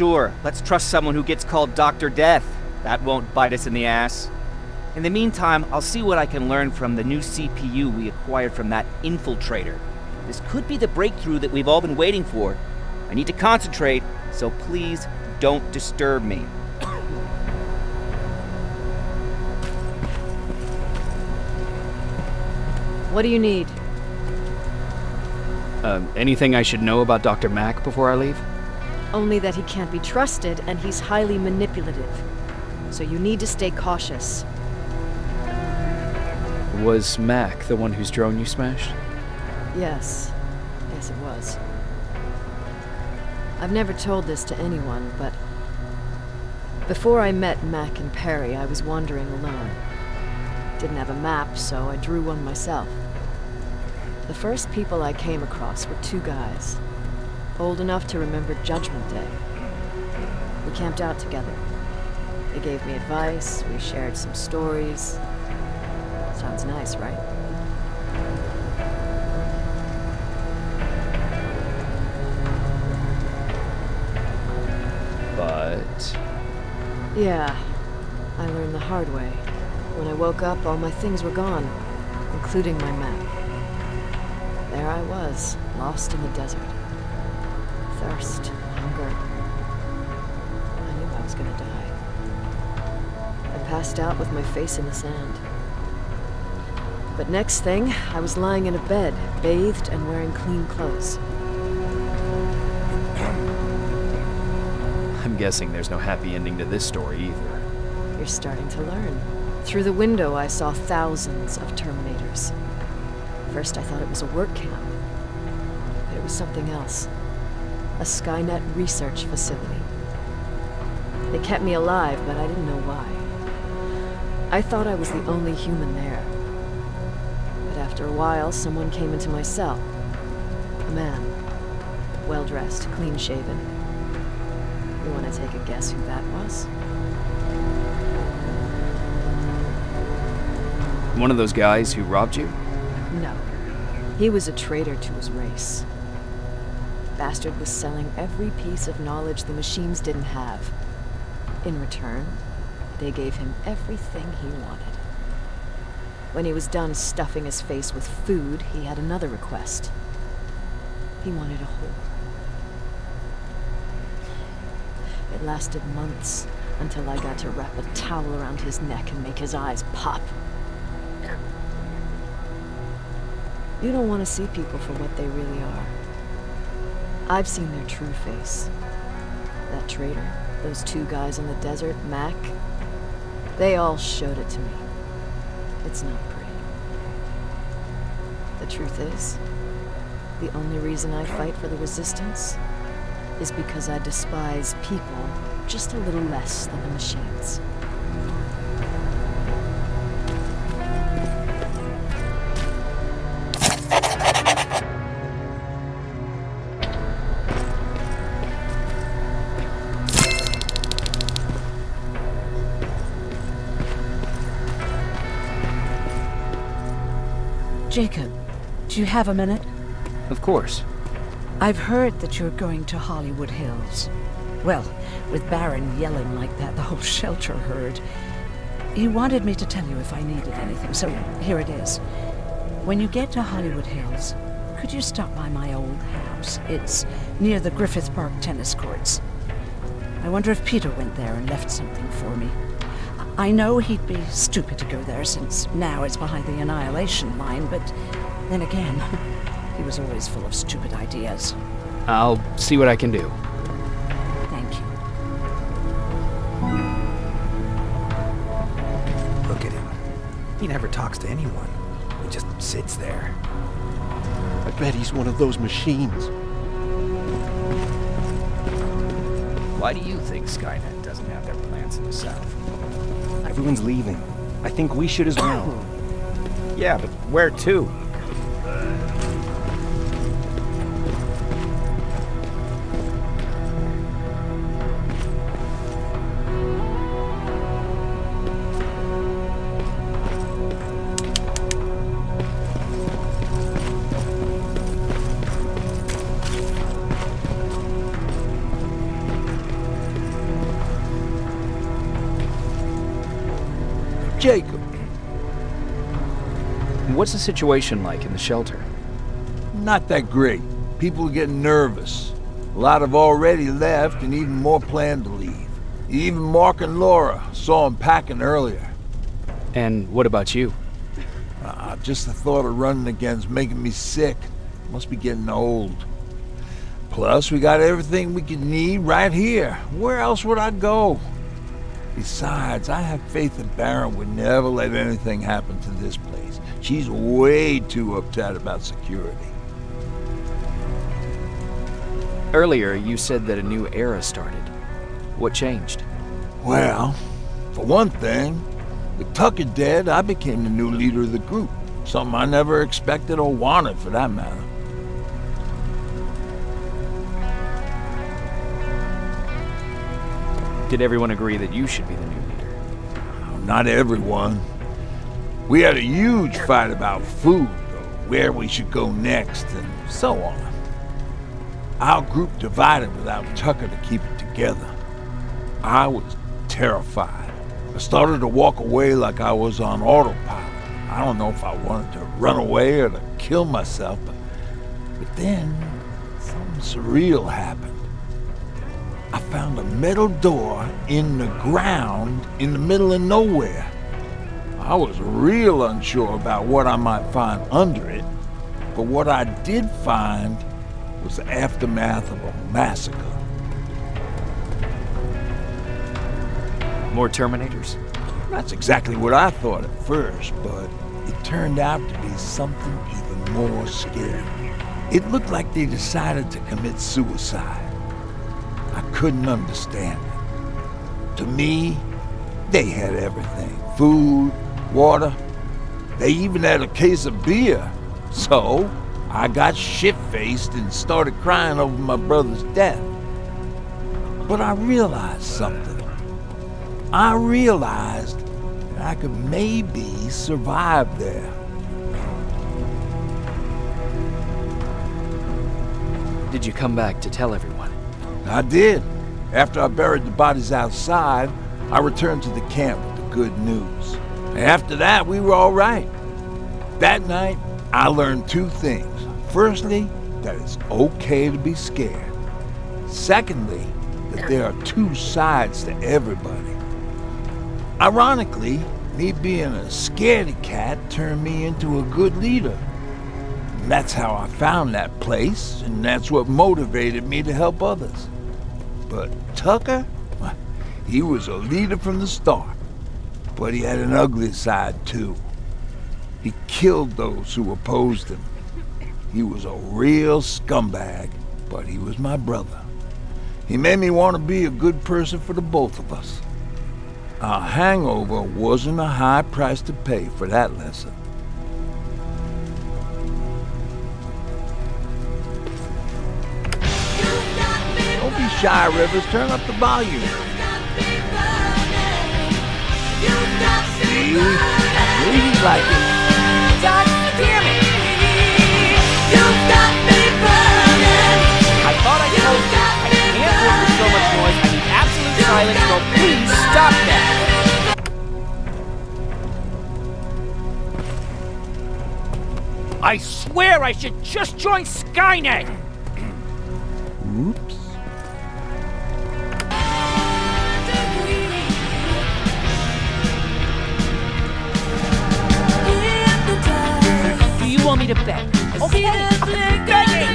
sure. Let's trust someone who gets called Dr. Death. That won't bite us in the ass. In the meantime, I'll see what I can learn from the new CPU we acquired from that infiltrator. This could be the breakthrough that we've all been waiting for. I need to concentrate, so please don't disturb me. What do you need? Anything I should know about Dr. Mack before I leave? Only that he can't be trusted and he's highly manipulative. So you need to stay cautious. Was Mack the one whose drone you smashed? Yes. Yes, it was. I've never told this to anyone, but before I met Mac and Perry, I was wandering alone. Didn't have a map, so I drew one myself. The first people I came across were two guys, old enough to remember Judgment Day. We camped out together. They gave me advice, we shared some stories. Sounds nice, right? But... Yeah, I learned the hard way. When I woke up, all my things were gone, including my map. There I was, lost in the desert. Thirst, hunger. I knew I was gonna die. I passed out with my face in the sand. But next thing, I was lying in a bed, bathed and wearing clean clothes. I'm guessing there's no happy ending to this story either. You're starting to learn. Through the window, I saw thousands of Terminators. First, I thought it was a work camp. But it was something else. A Skynet research facility. They kept me alive, but I didn't know why. I thought I was the only human there. But after a while, someone came into my cell. A man. Well-dressed, clean-shaven. You want to take a guess who that was? One of those guys who robbed you? No. He was a traitor to his race. Bastard was selling every piece of knowledge the machines didn't have. In return, they gave him everything he wanted. When he was done stuffing his face with food, he had another request. He wanted a whore. It lasted months, until I got to wrap a towel around his neck and make his eyes pop. You don't want to see people for what they really are. I've seen their true face. That traitor, those two guys in the desert, Mac, they all showed it to me. It's not pretty. The truth is, the only reason I fight for the Resistance is because I despise people just a little less than the machines. Jacob, do you have a minute? Of course. I've heard that you're going to Hollywood Hills. Well, with Baron yelling like that, the whole shelter heard. He wanted me to tell you if I needed anything, so here it is. When you get to Hollywood Hills, could you stop by my old house? It's near the Griffith Park tennis courts. I wonder if Peter went there and left something for me. I know he'd be stupid to go there, since now it's behind the Annihilation Line, but then again, he was always full of stupid ideas. I'll see what I can do. Thank you. Look at him. He never talks to anyone. He just sits there. I bet he's one of those machines. Why do you think Skynet doesn't have their plants in the South? Everyone's leaving. I think we should as well. Yeah, but where to? Jacob. What's the situation like in the shelter? Not that great. People are getting nervous. A lot have already left, and even more plan to leave. Even Mark and Laura saw him packing earlier. And what about you? Just the thought of running again's making me sick. Must be getting old. Plus, we got everything we could need right here. Where else would I go? Besides, I have faith that Baron would never let anything happen to this place. She's way too uptight about security. Earlier, you said that a new era started. What changed? Well, for one thing, with Tucker dead, I became the new leader of the group. Something I never expected or wanted, for that matter. Did everyone agree that you should be the new leader? Not everyone. We had a huge fight about food, or where we should go next, and so on. Our group divided without Tucker to keep it together. I was terrified. I started to walk away like I was on autopilot. I don't know if I wanted to run away or to kill myself, but then something surreal happened. I found a metal door in the ground in the middle of nowhere. I was real unsure about what I might find under it, but what I did find was the aftermath of a massacre. More Terminators? That's exactly what I thought at first, but it turned out to be something even more scary. It looked like they decided to commit suicide. I couldn't understand it. To me, they had everything. Food, water. They even had a case of beer. So, I got shit-faced and started crying over my brother's death. But I realized something. I realized that I could maybe survive there. Did you come back to tell everyone? I did. After I buried the bodies outside, I returned to the camp with the good news. After that, we were all right. That night, I learned two things. Firstly, that it's okay to be scared. Secondly, that there are two sides to everybody. Ironically, me being a scaredy cat turned me into a good leader. And that's how I found that place, and that's what motivated me to help others. But Tucker, he was a leader from the start, but he had an ugly side too. He killed those who opposed him. He was a real scumbag, but he was my brother. He made me want to be a good person for the both of us. A hangover wasn't a high price to pay for that lesson. Don't be shy, Rivers. Turn up the volume. See? Ladies like it. God damn it! I thought I told you, I can't work with so much noise. I need absolute silence, so please stop that! I swear I should just join Skynet! Oops. Do you want me to beg? Okay, I'm begging!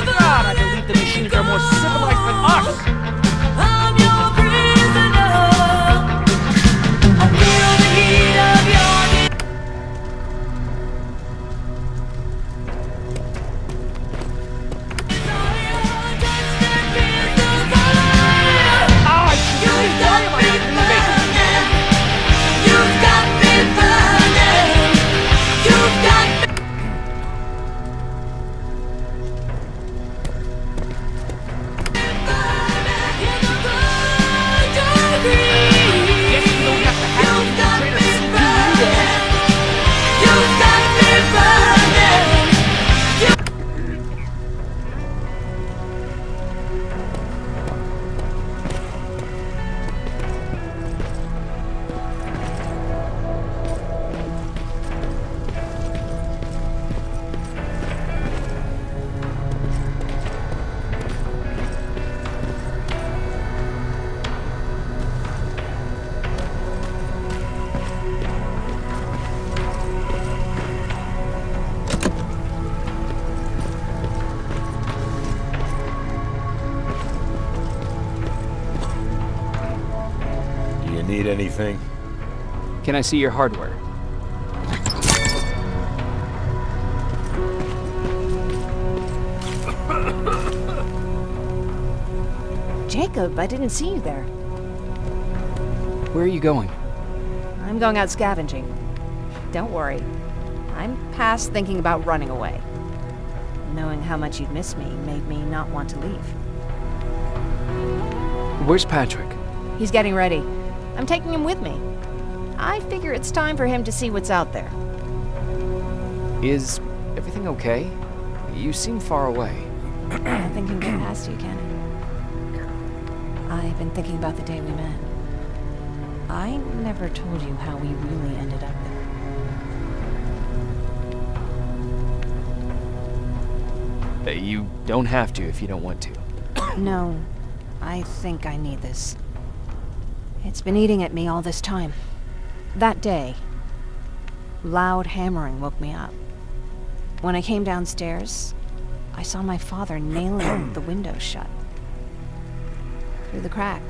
God, I believe the machines are more civilized than us! anything. Can I see your hardware? Jacob, I didn't see you there. Where are you going? I'm going out scavenging. Don't worry. I'm past thinking about running away. Knowing how much you'd miss me made me not want to leave. Where's Patrick? He's getting ready. I'm taking him with me. I figure it's time for him to see what's out there. Is everything okay? You seem far away. Nothing can get past you, can it? I've been thinking about the day we met. I never told you how we really ended up there. You don't have to if you don't want to. No, I think I need this. It's been eating at me all this time. That day, loud hammering woke me up. When I came downstairs, I saw my father nailing the window shut. Through the crack,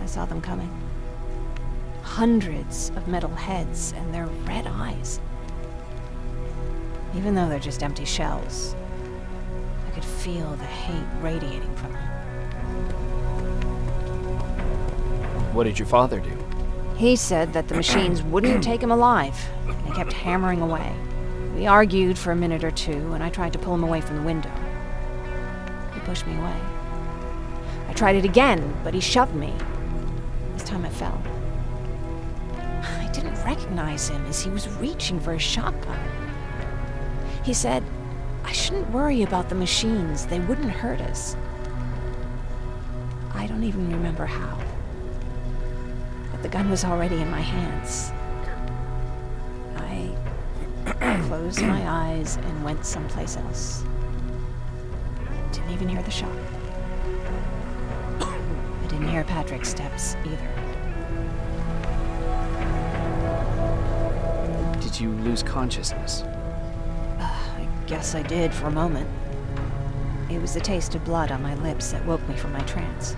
I saw them coming. Hundreds of metal heads and their red eyes. Even though they're just empty shells, I could feel the hate radiating from them. What did your father do? He said that the machines wouldn't take him alive, and he kept hammering away. We argued for a minute or two, and I tried to pull him away from the window. He pushed me away. I tried it again, but he shoved me. This time I fell. I didn't recognize him as he was reaching for a shotgun. He said, I shouldn't worry about the machines. They wouldn't hurt us. I don't even remember how. But the gun was already in my hands. I closed my eyes and went someplace else. Didn't even hear the shot. I didn't hear Patrick's steps either. Did you lose consciousness? I guess I did for a moment. It was the taste of blood on my lips that woke me from my trance.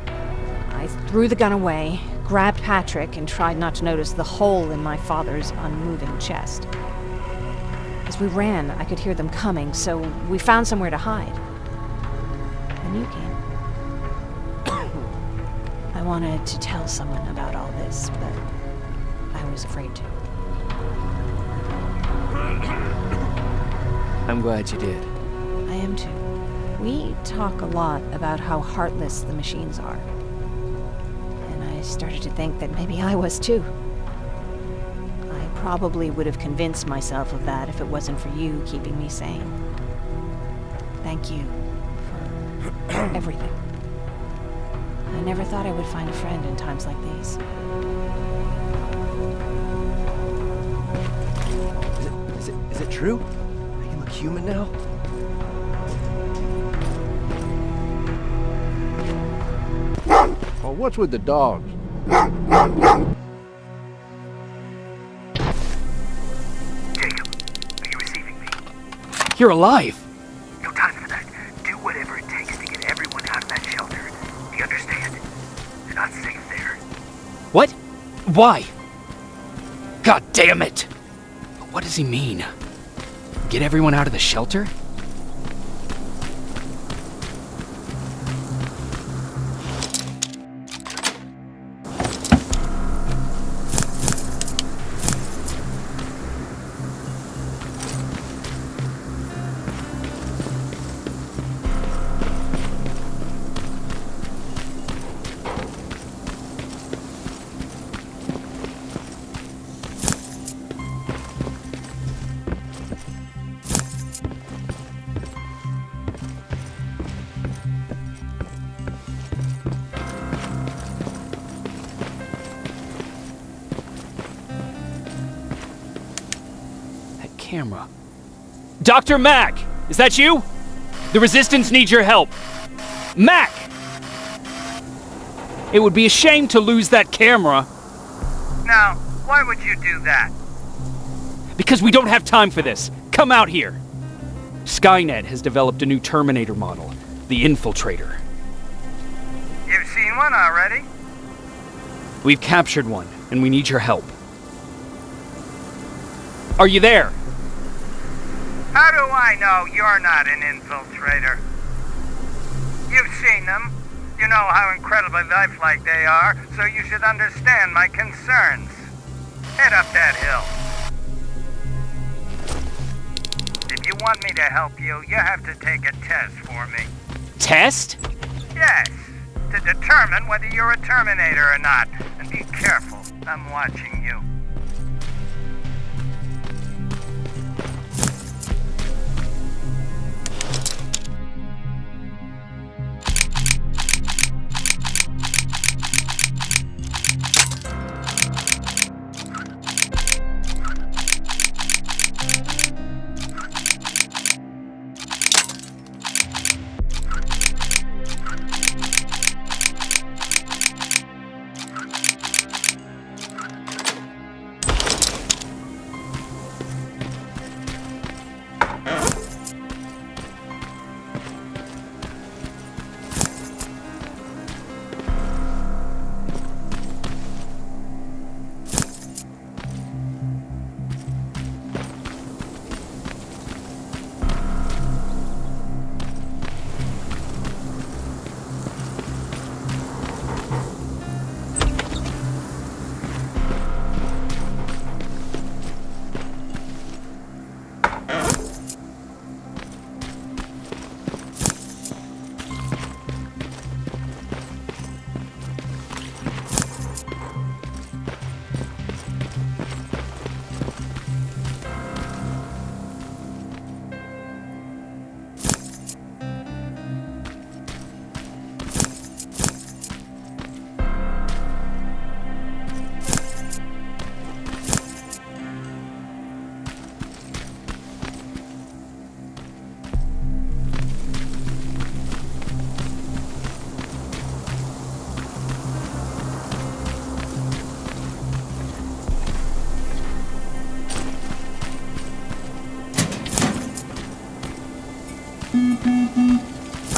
I threw the gun away, grabbed Patrick, and tried not to notice the hole in my father's unmoving chest. As we ran, I could hear them coming, so we found somewhere to hide. And you came. I wanted to tell someone about all this, but I was afraid to. I'm glad you did. I am too. We talk a lot about how heartless the machines are. And I started to think that maybe I was too. I probably would have convinced myself of that if it wasn't for you keeping me sane. Thank you for everything. I never thought I would find a friend in times like these. Is it true? I can look human now? Oh, what's with the dogs? Jacob, are you receiving me? You're alive! No time for that. Do whatever it takes to get everyone out of that shelter. Do you understand? They're not safe there. What? Why? God damn it! What does he mean? Get everyone out of the shelter? Camera. Dr. Mack! Is that you? The Resistance needs your help. Mack! It would be a shame to lose that camera. Now, why would you do that? Because we don't have time for this. Come out here. Skynet has developed a new Terminator model, the Infiltrator. You've seen one already? We've captured one. and we need your help. Are you there? How do I know you're not an infiltrator? You've seen them. You know how incredibly lifelike they are, so you should understand my concerns. Head up that hill. If you want me to help you, you have to take a test for me. Test? Yes, to determine whether you're a Terminator or not. And be careful, I'm watching you.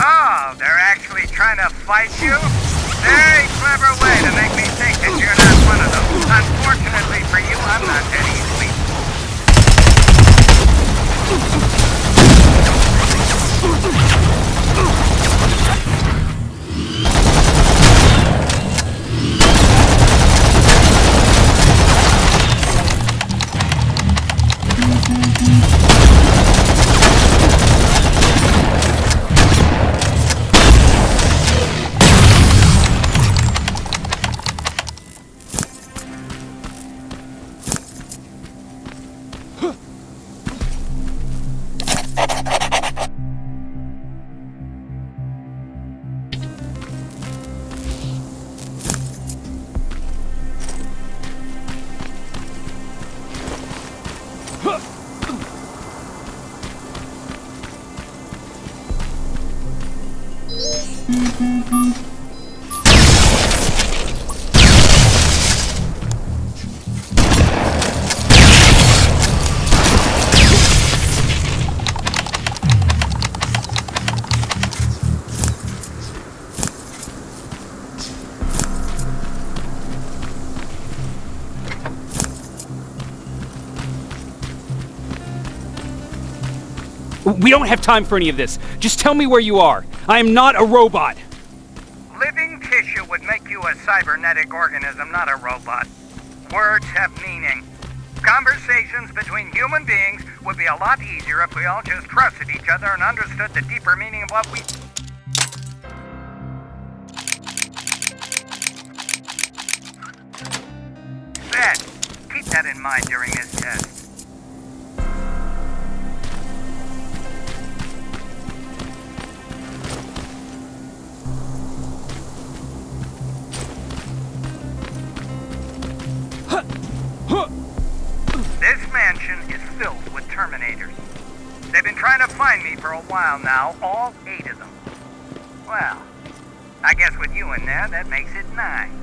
Oh, they're actually trying to fight you? Very clever way to make me think that you're not one of them. Unfortunately for you, I'm not that easily We don't have time for any of this. Just tell me where you are. I am not a robot. Living tissue would make you a cybernetic organism, not a robot. Words have meaning. Conversations between human beings would be a lot easier if we all just trusted each other and understood the deeper meaning of what we... said. Keep that in mind during this test. This mansion is filled with Terminators. They've been trying to find me for a while now, all 8 of them. Well, I guess with you in there, that makes it 9.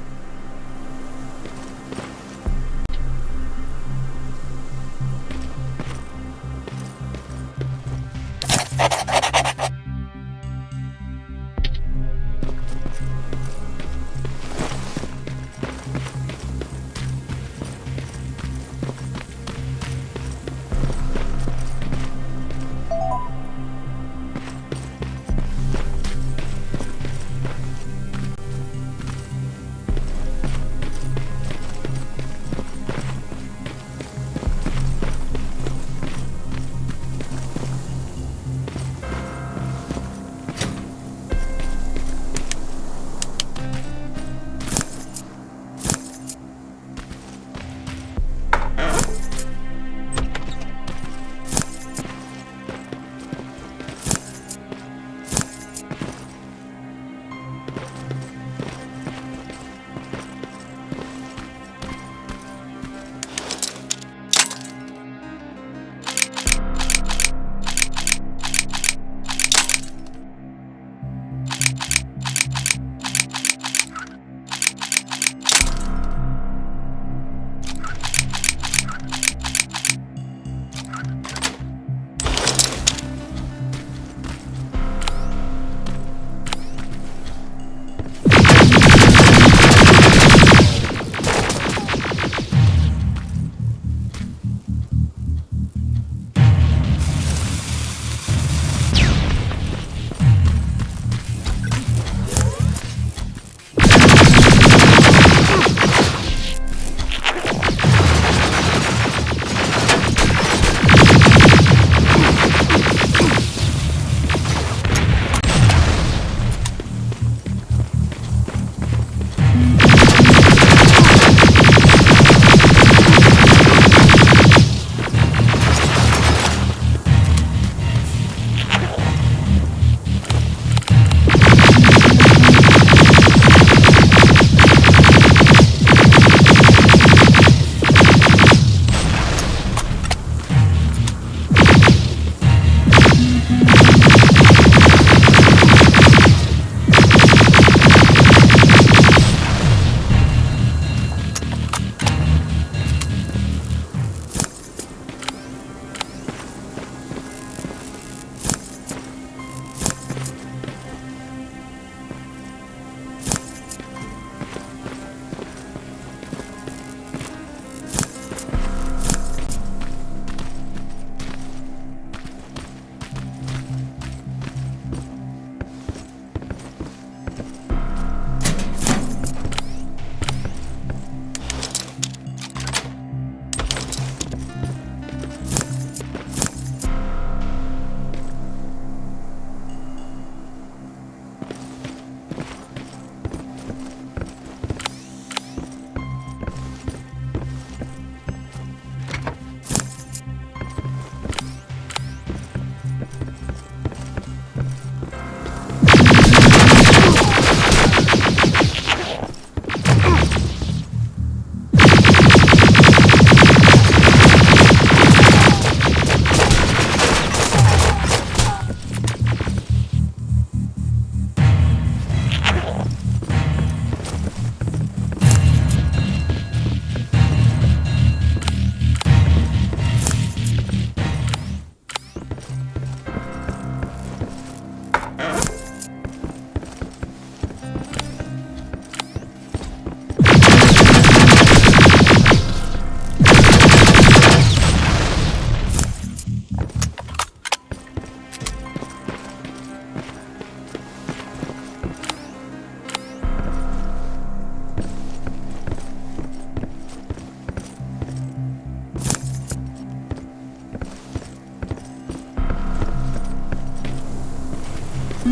Too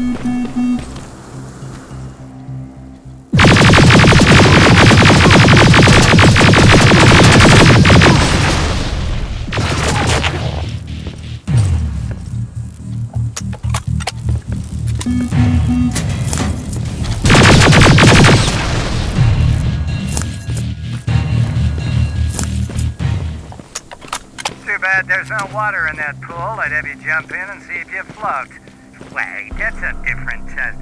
bad there's no water in that pool. I'd have you jump in and see if you float. Wait, that's a different test.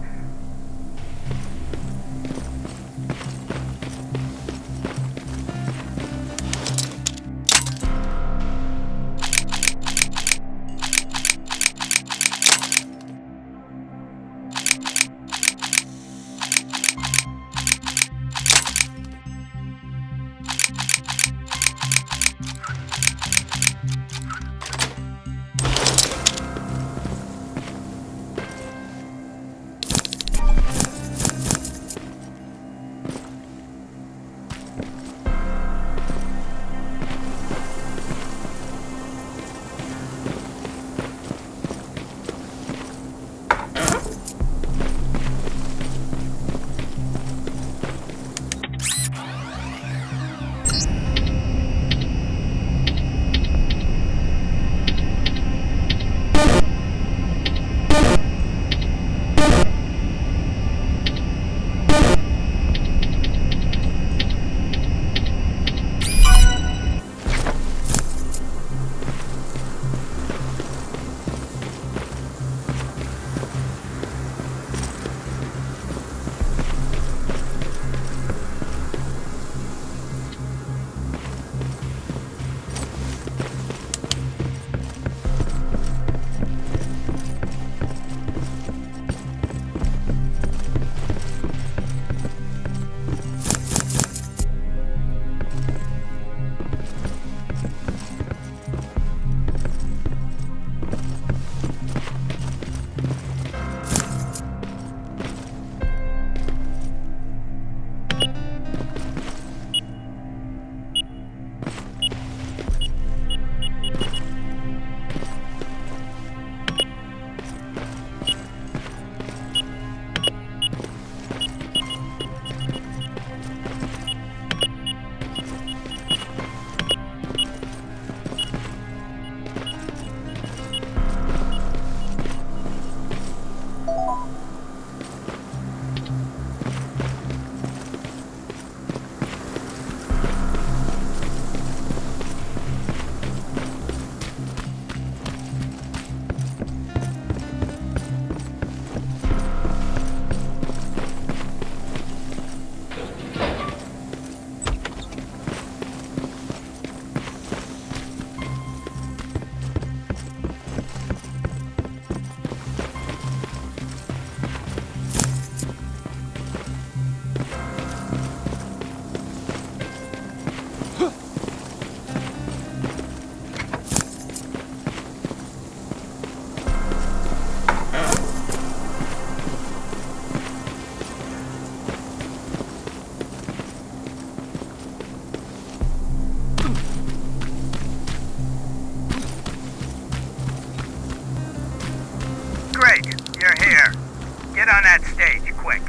on that stage, quick.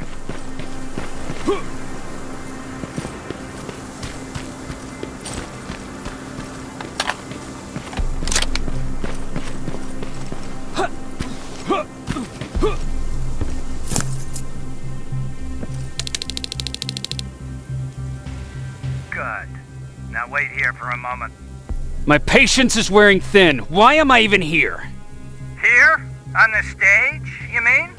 Good. Now wait here for a moment. My patience is wearing thin. Why am I even here? Here? On the stage, you mean?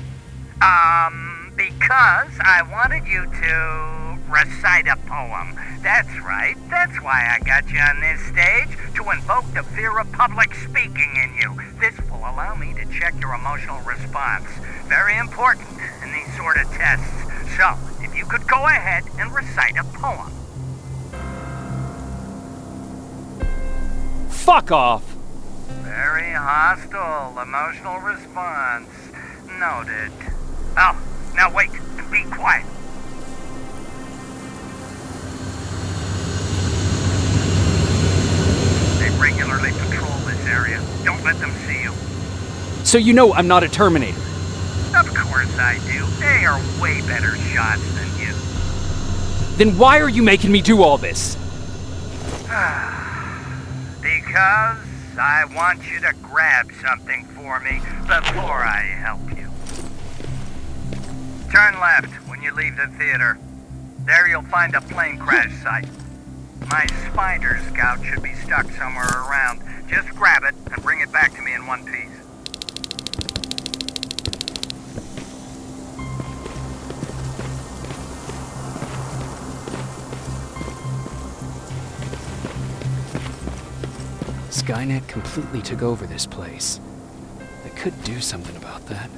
Because I wanted you to recite a poem. That's right. That's why I got you on this stage, to invoke the fear of public speaking in you. This will allow me to check your emotional response. Very important in these sort of tests. So, if you could go ahead and recite a poem. Fuck off! Very hostile emotional response. Noted. Oh, now wait and be quiet. They regularly patrol this area. Don't let them see you. So you know I'm not a Terminator. Of course I do. They are way better shots than you. Then why are you making me do all this? Because I want you to grab something for me before I help you. Turn left when you leave the theater. There you'll find a plane crash site. My spider scout should be stuck somewhere around. Just grab it and bring it back to me in one piece. Skynet completely took over this place. I could do something about that.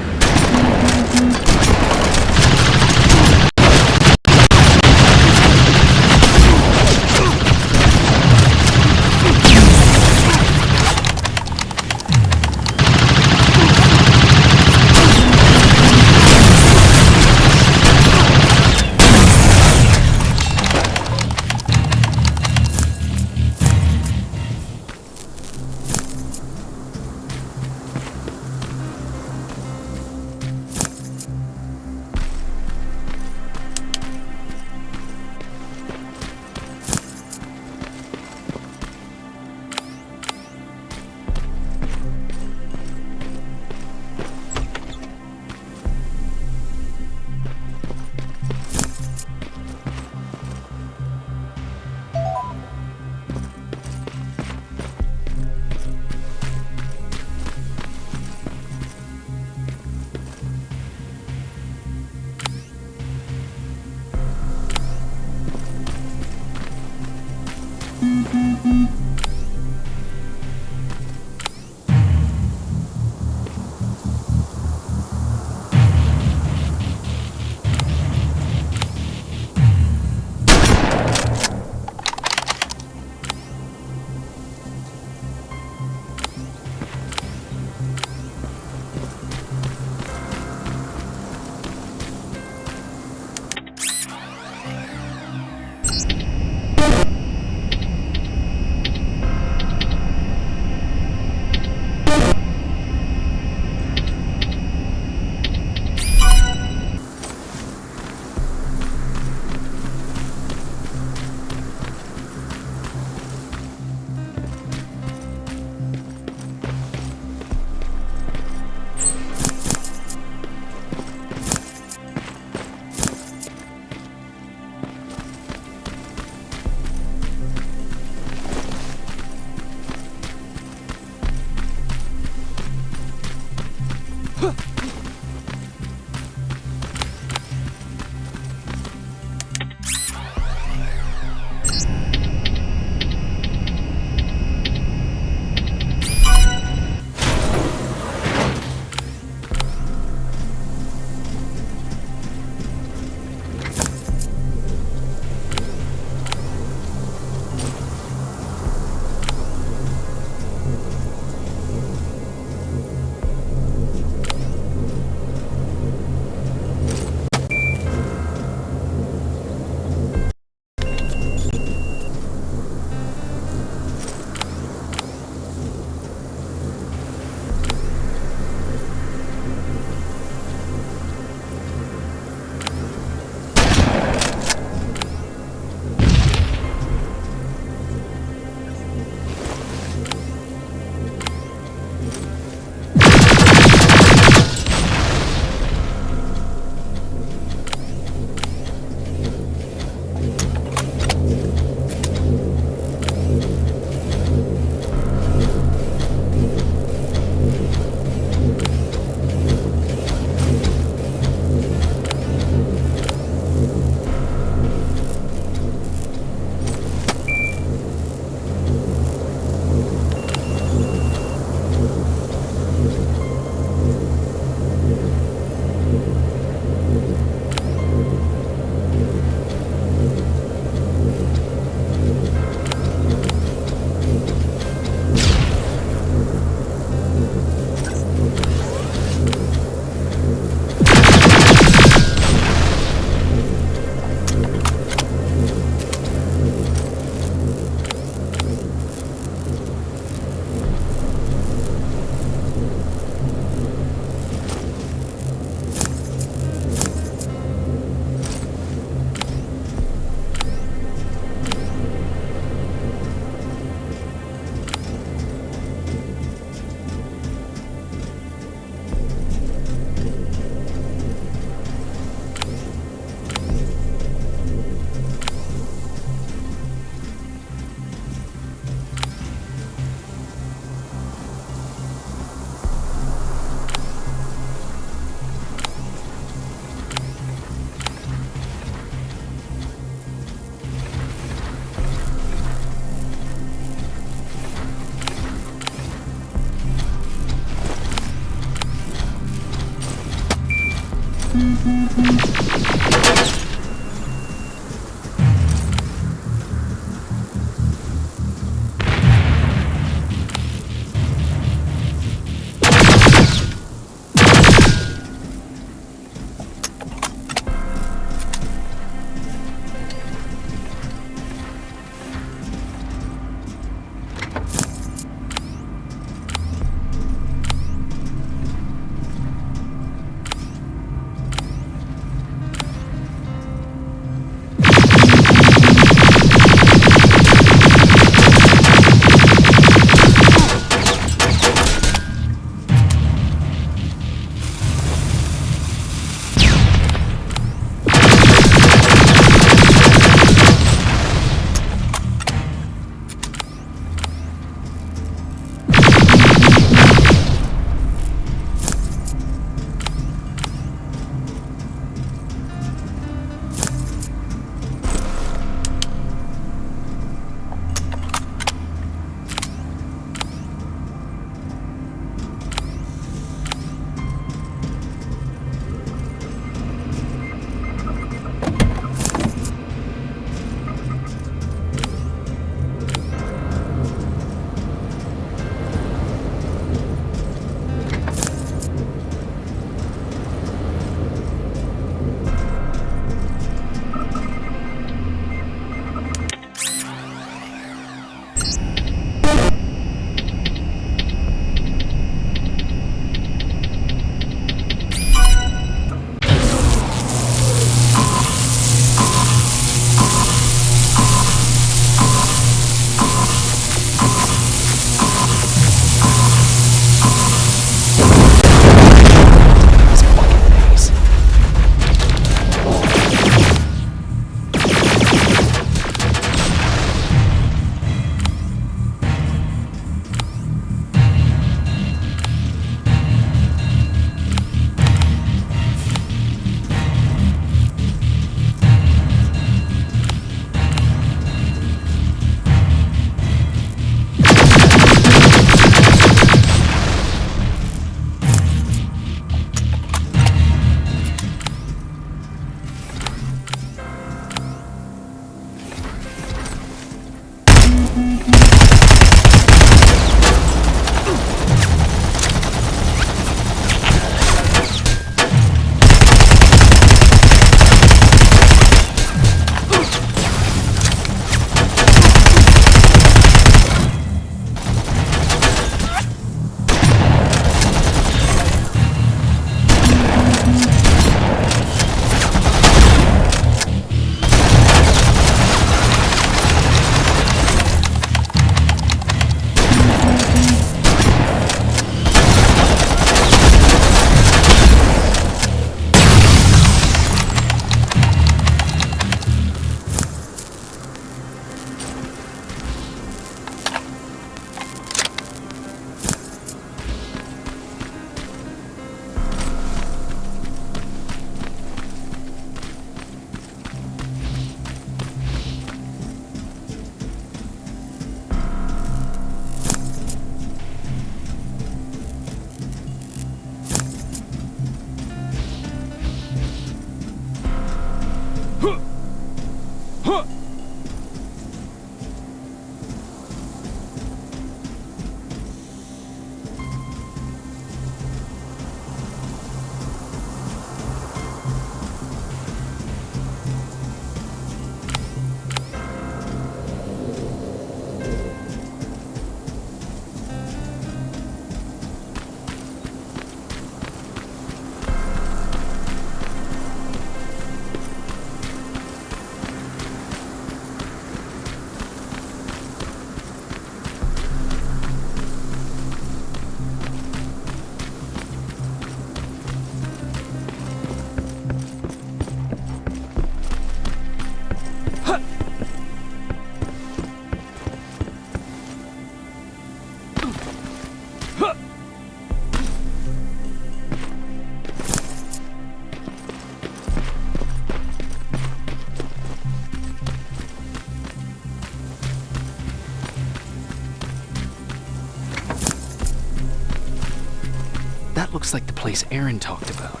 That looks like the place Aaron talked about.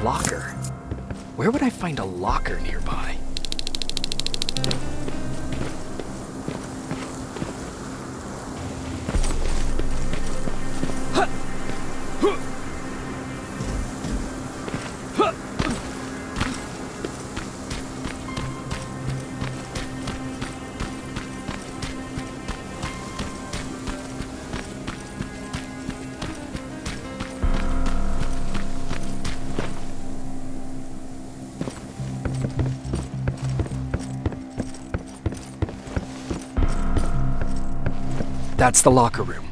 locker. Where would I find a locker nearby? That's the locker room.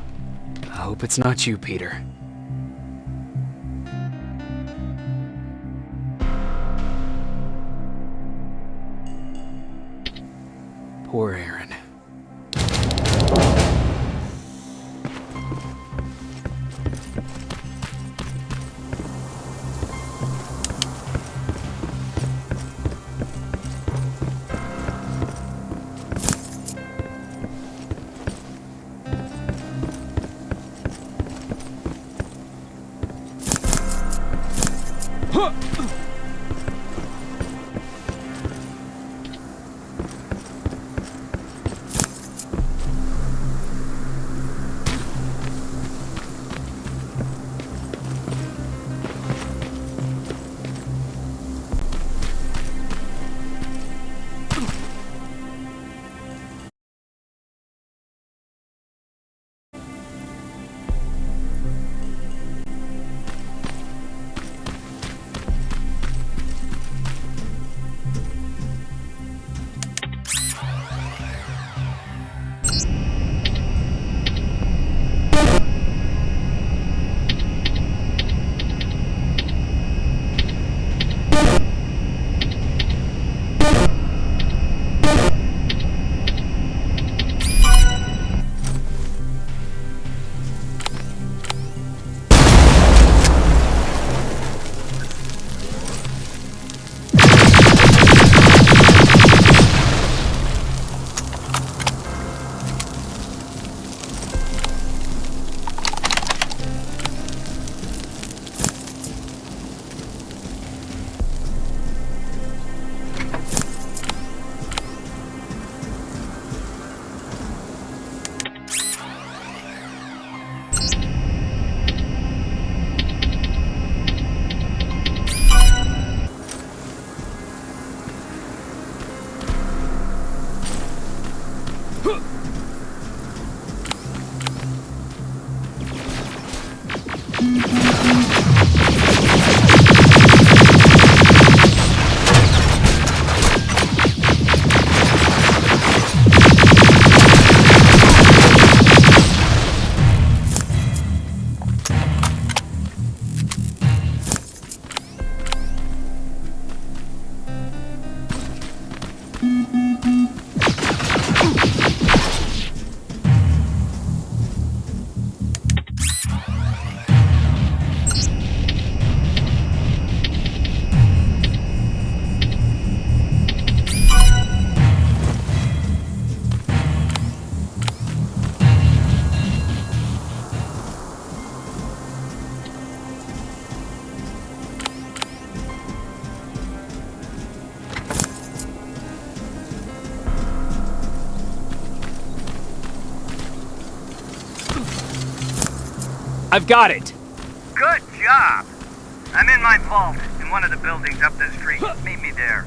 I hope it's not you, Peter. Poor Aaron. I've got it! Good job! I'm in my vault in one of the buildings up the street. Meet me there.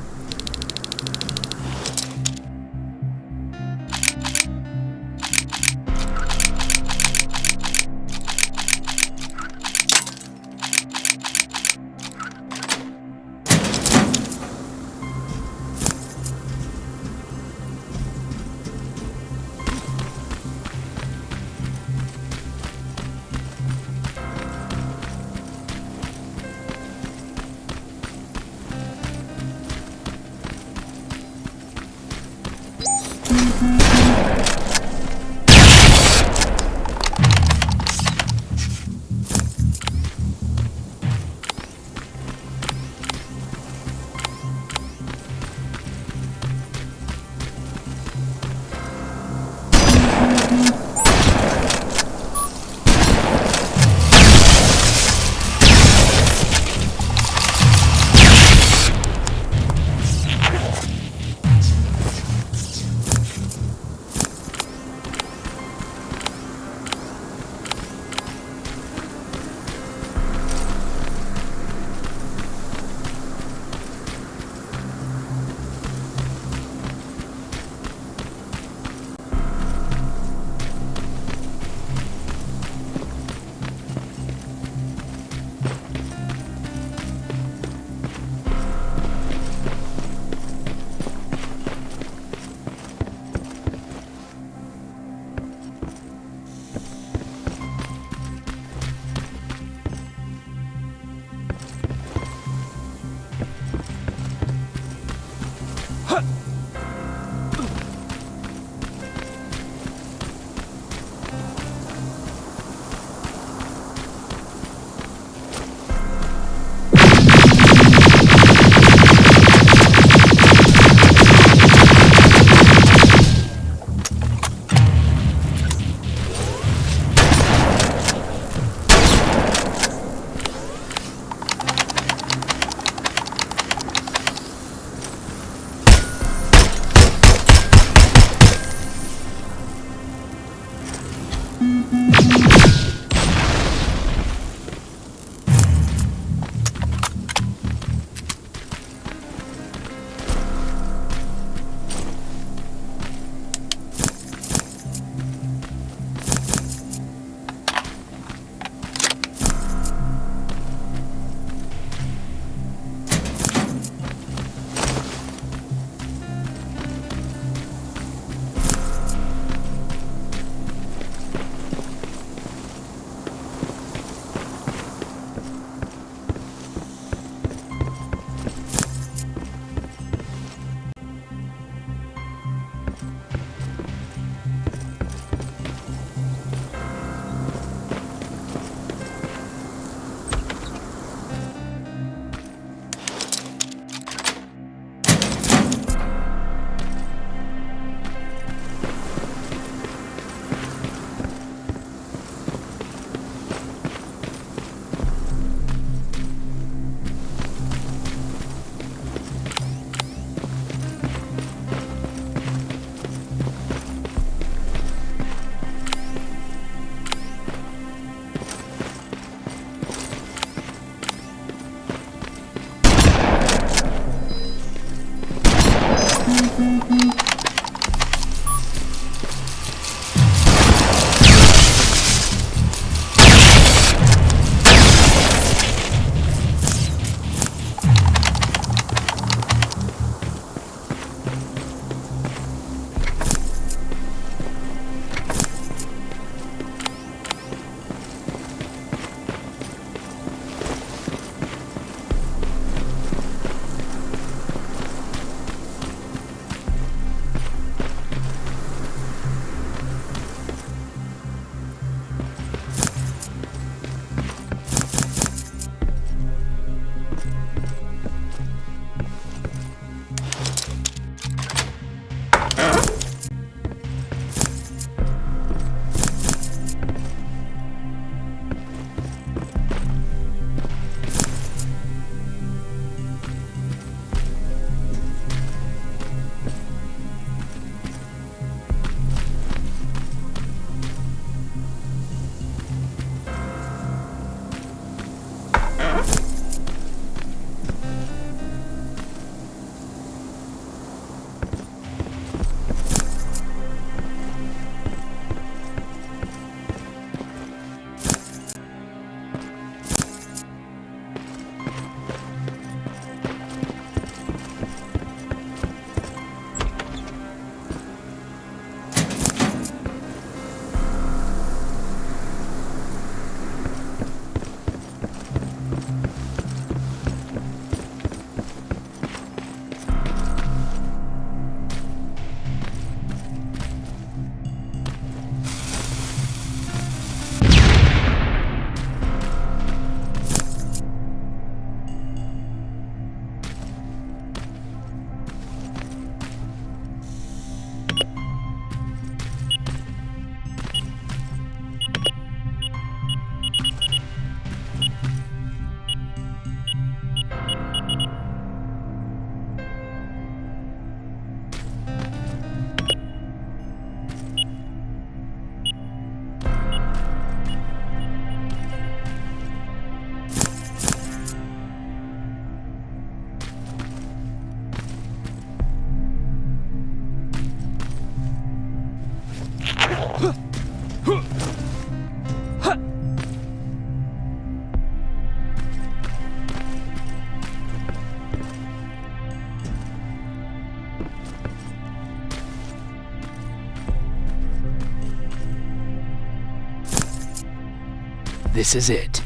This is it.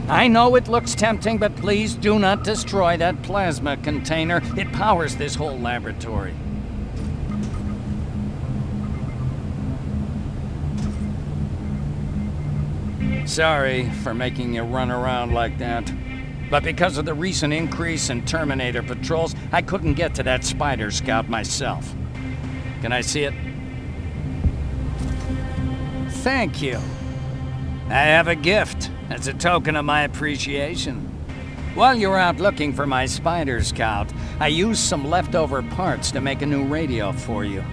I know it looks tempting, but please do not destroy that plasma container. It powers this whole laboratory. Sorry for making you run around like that. But because of the recent increase in Terminator patrols, I couldn't get to that spider scout myself. Can I see it? Thank you. I have a gift as a token of my appreciation. While you were out looking for my spider scout, I used some leftover parts to make a new radio for you.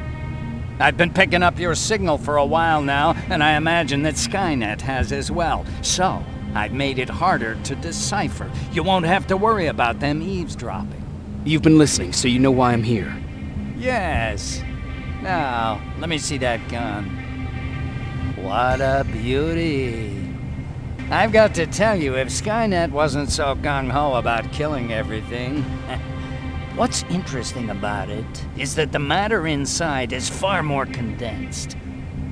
I've been picking up your signal for a while now, and I imagine that Skynet has as well. So, I've made it harder to decipher. You won't have to worry about them eavesdropping. You've been listening, so you know why I'm here. Yes. Now, let me see that gun. What a beauty. I've got to tell you, if Skynet wasn't so gung-ho about killing everything, what's interesting about it is that the matter inside is far more condensed.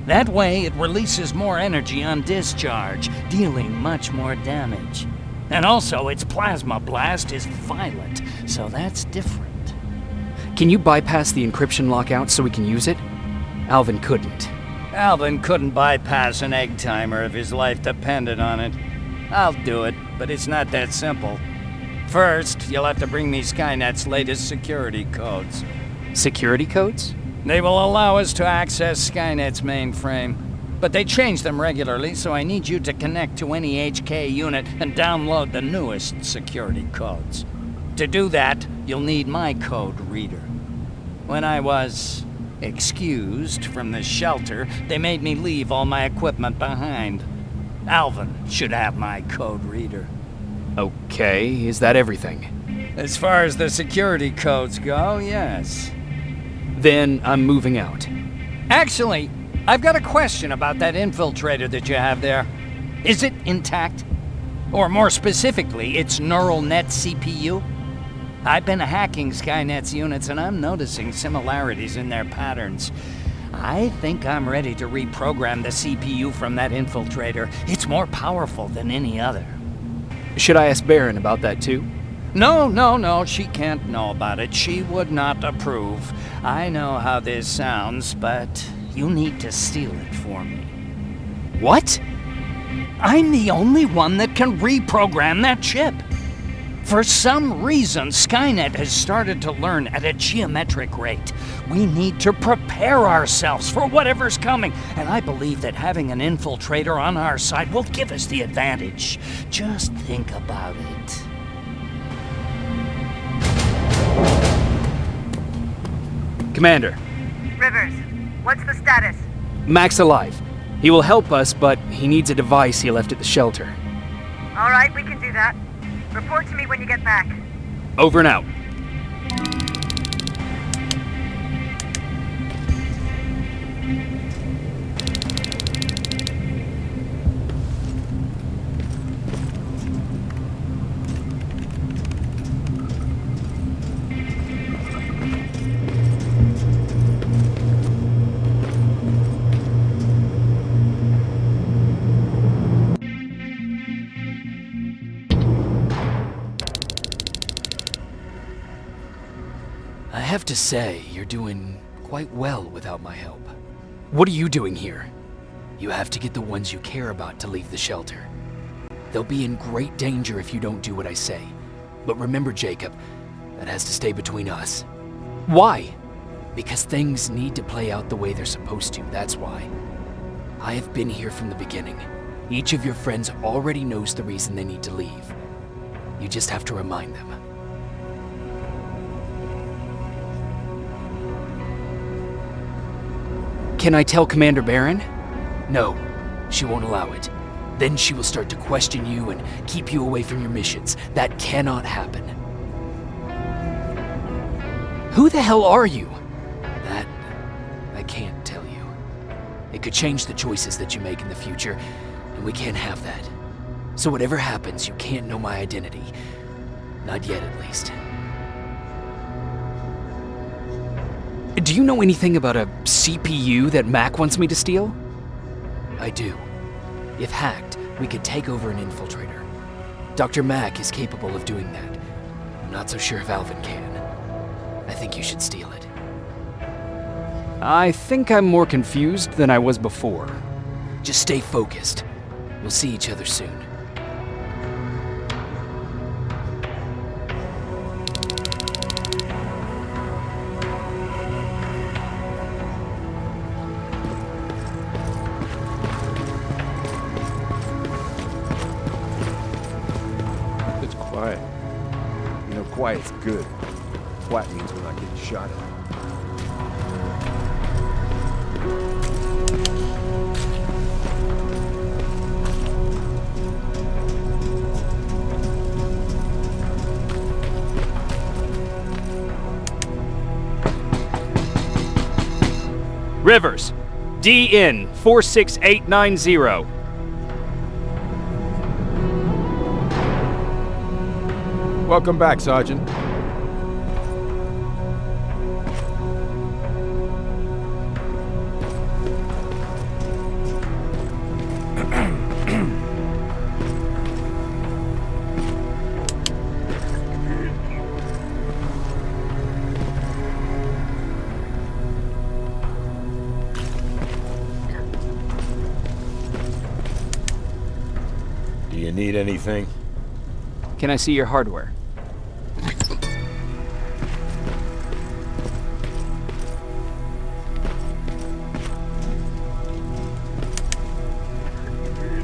That way, it releases more energy on discharge, dealing much more damage. And also, its plasma blast is violent, so that's different. Can you bypass the encryption lockout so we can use it? Alvin couldn't. Alvin couldn't bypass an egg timer if his life depended on it. I'll do it, but it's not that simple. First, you'll have to bring me Skynet's latest security codes. Security codes? They will allow us to access Skynet's mainframe, but they change them regularly, so I need you to connect to any HK unit and download the newest security codes. To do that, you'll need my code reader. When I was excused from the shelter, they made me leave all my equipment behind. Alvin should have my code reader. Okay, is that everything? As far as the security codes go, yes. Then I'm moving out. Actually, I've got a question about that infiltrator that you have there. Is it intact? Or more specifically, its neural net CPU? I've been hacking Skynet's units and I'm noticing similarities in their patterns. I think I'm ready to reprogram the CPU from that infiltrator. It's more powerful than any other. Should I ask Baron about that too? No, she can't know about it. She would not approve. I know how this sounds, but you need to steal it for me. What? I'm the only one that can reprogram that chip. For some reason, Skynet has started to learn at a geometric rate. We need to prepare ourselves for whatever's coming, and I believe that having an infiltrator on our side will give us the advantage. Just think about it. Commander. Rivers, what's the status? Mac's alive. He will help us, but he needs a device he left at the shelter. All right, we can do that. Report to me when you get back. Over and out. I have to say, you're doing quite well without my help. What are you doing here? You have to get the ones you care about to leave the shelter. They'll be in great danger if you don't do what I say. But remember, Jacob, that has to stay between us. Why? Because things need to play out the way they're supposed to, that's why. I have been here from the beginning. Each of your friends already knows the reason they need to leave. You just have to remind them. Can I tell Commander Baron? No, she won't allow it. Then she will start to question you and keep you away from your missions. That cannot happen. Who the hell are you? That I can't tell you. It could change the choices that you make in the future, and we can't have that. So whatever happens, you can't know my identity. Not yet, at least. Do you know anything about a CPU that Mac wants me to steal? I do. If hacked, we could take over an infiltrator. Dr. Mac is capable of doing that. I'm not so sure if Alvin can. I think you should steal it. I think I'm more confused than I was before. Just stay focused. We'll see each other soon. It's quiet. You know, quiet's good. Quiet means we're not getting shot at. Rivers, DN 46890. Welcome back, Sergeant. Do you need anything? Can I see your hardware?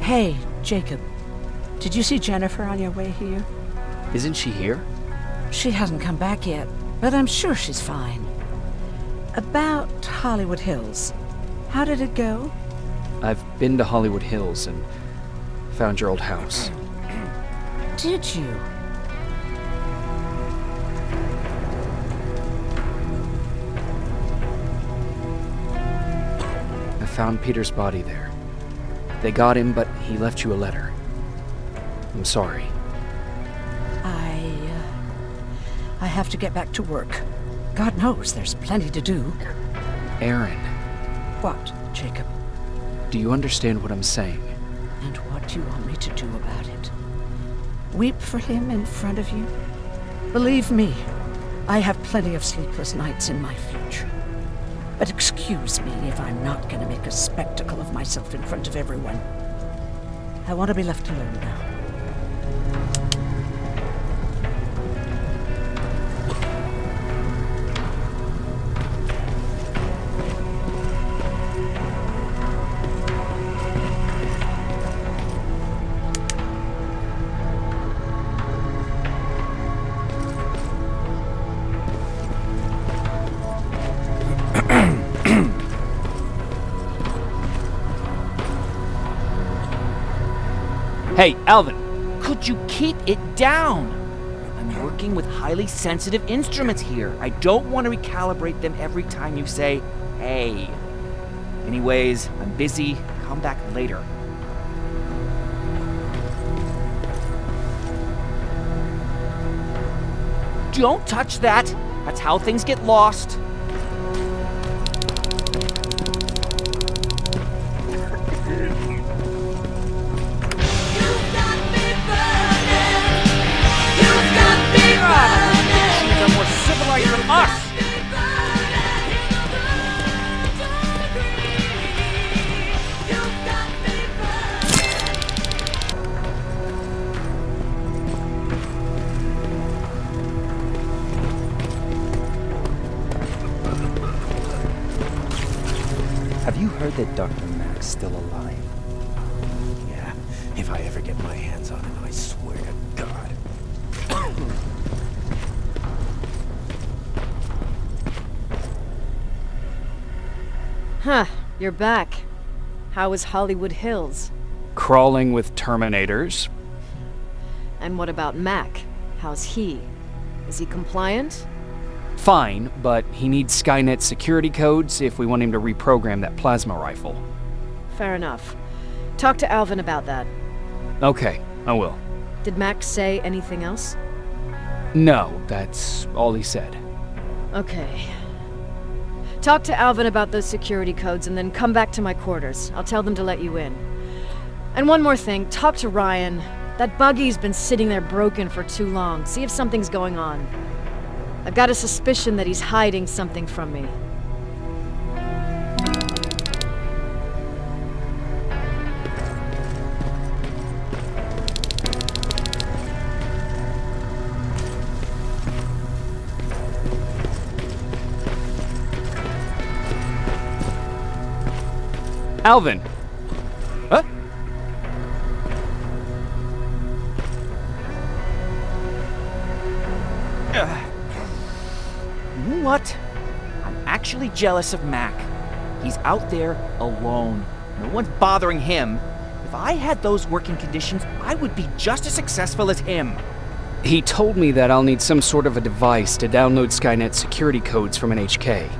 Hey, Jacob. Did you see Jennifer on your way here? Isn't she here? She hasn't come back yet, but I'm sure she's fine. About Hollywood Hills. How did it go? I've been to Hollywood Hills and found your old house. Did you? I found Peter's body there. They got him, but he left you a letter. I'm sorry. I have to get back to work. God knows there's plenty to do. Aaron, What, Jacob? do you understand what I'm saying? And what do you want me to do about it? Weep for him in front of you? Believe me, I have plenty of sleepless nights in my future. But excuse me if I'm not going to make a spectacle of myself in front of everyone. I want to be left alone now. Hey, Alvin! Could you keep it down? I'm working with highly sensitive instruments here. I don't want to recalibrate them every time you say, hey. Anyways, I'm busy. Come back later. Don't touch that. That's how things get lost. Machines are more civilized than us. Have you heard that Dr. Mac's still alive? Yeah, if I ever get my hands on him, I swear to God. Huh, you're back. How is Hollywood Hills? Crawling with Terminators. And what about Mac? How's he? Is he compliant? Fine, but he needs Skynet security codes if we want him to reprogram that plasma rifle. Fair enough. Talk to Alvin about that. Okay, I will. Did Max say anything else? No, that's all he said. Okay. Talk to Alvin about those security codes and then come back to my quarters. I'll tell them to let you in. And one more thing, talk to Ryan. That buggy's been sitting there broken for too long. See if something's going on. I've got a suspicion that he's hiding something from me. Alvin! Huh? You know what? I'm actually jealous of Mac. He's out there alone. No one's bothering him. If I had those working conditions, I would be just as successful as him. He told me that I'll need some sort of a device to download Skynet's security codes from an HK.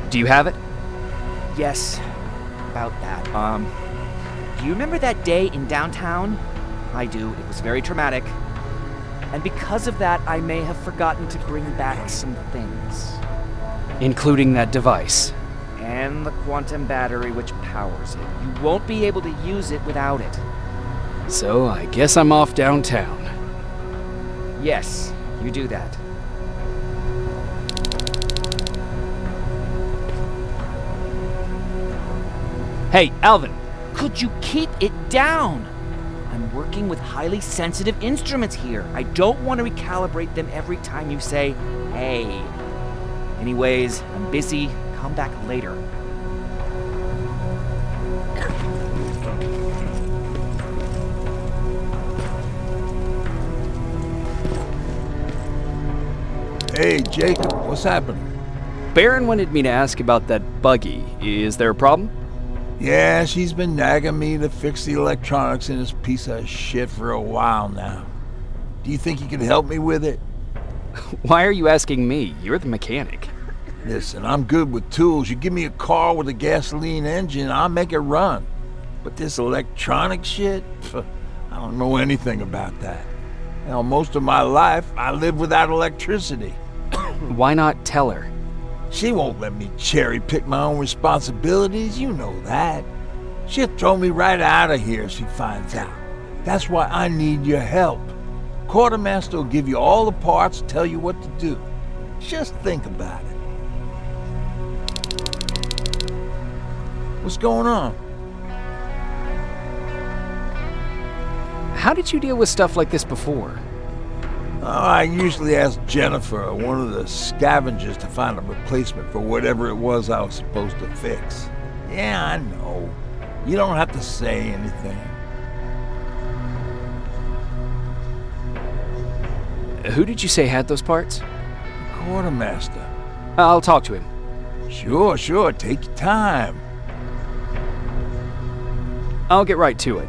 Do you have it? Yes, about that. Do you remember that day in downtown? I do. It was very traumatic. And because of that, I may have forgotten to bring back some things. Including that device. And the quantum battery which powers it. You won't be able to use it without it. So I guess I'm off downtown. Yes, you do that. Hey, Alvin! Could you keep it down? I'm working with highly sensitive instruments here. I don't want to recalibrate them every time you say, hey. Anyways, I'm busy. Come back later. Hey, Jacob, what's happening? Baron wanted me to ask about that buggy. Is there a problem? Yeah, she's been nagging me to fix the electronics in this piece of shit for a while now. Do you think you can help me with it? Why are you asking me? You're the mechanic. Listen, I'm good with tools. You give me a car with a gasoline engine, I'll make it run. But this electronic shit, I don't know anything about that. Hell, most of my life, I lived without electricity. Why not tell her? She won't let me cherry-pick my own responsibilities, you know that. She'll throw me right out of here if she finds out. That's why I need your help. Quartermaster will give you all the parts, tell you what to do. Just think about it. What's going on? How did you deal with stuff like this before? Oh, I usually ask Jennifer or one of the scavengers to find a replacement for whatever it was I was supposed to fix. Yeah, I know. You don't have to say anything. Who did you say had those parts? The quartermaster. I'll talk to him. Sure, take your time. I'll get right to it.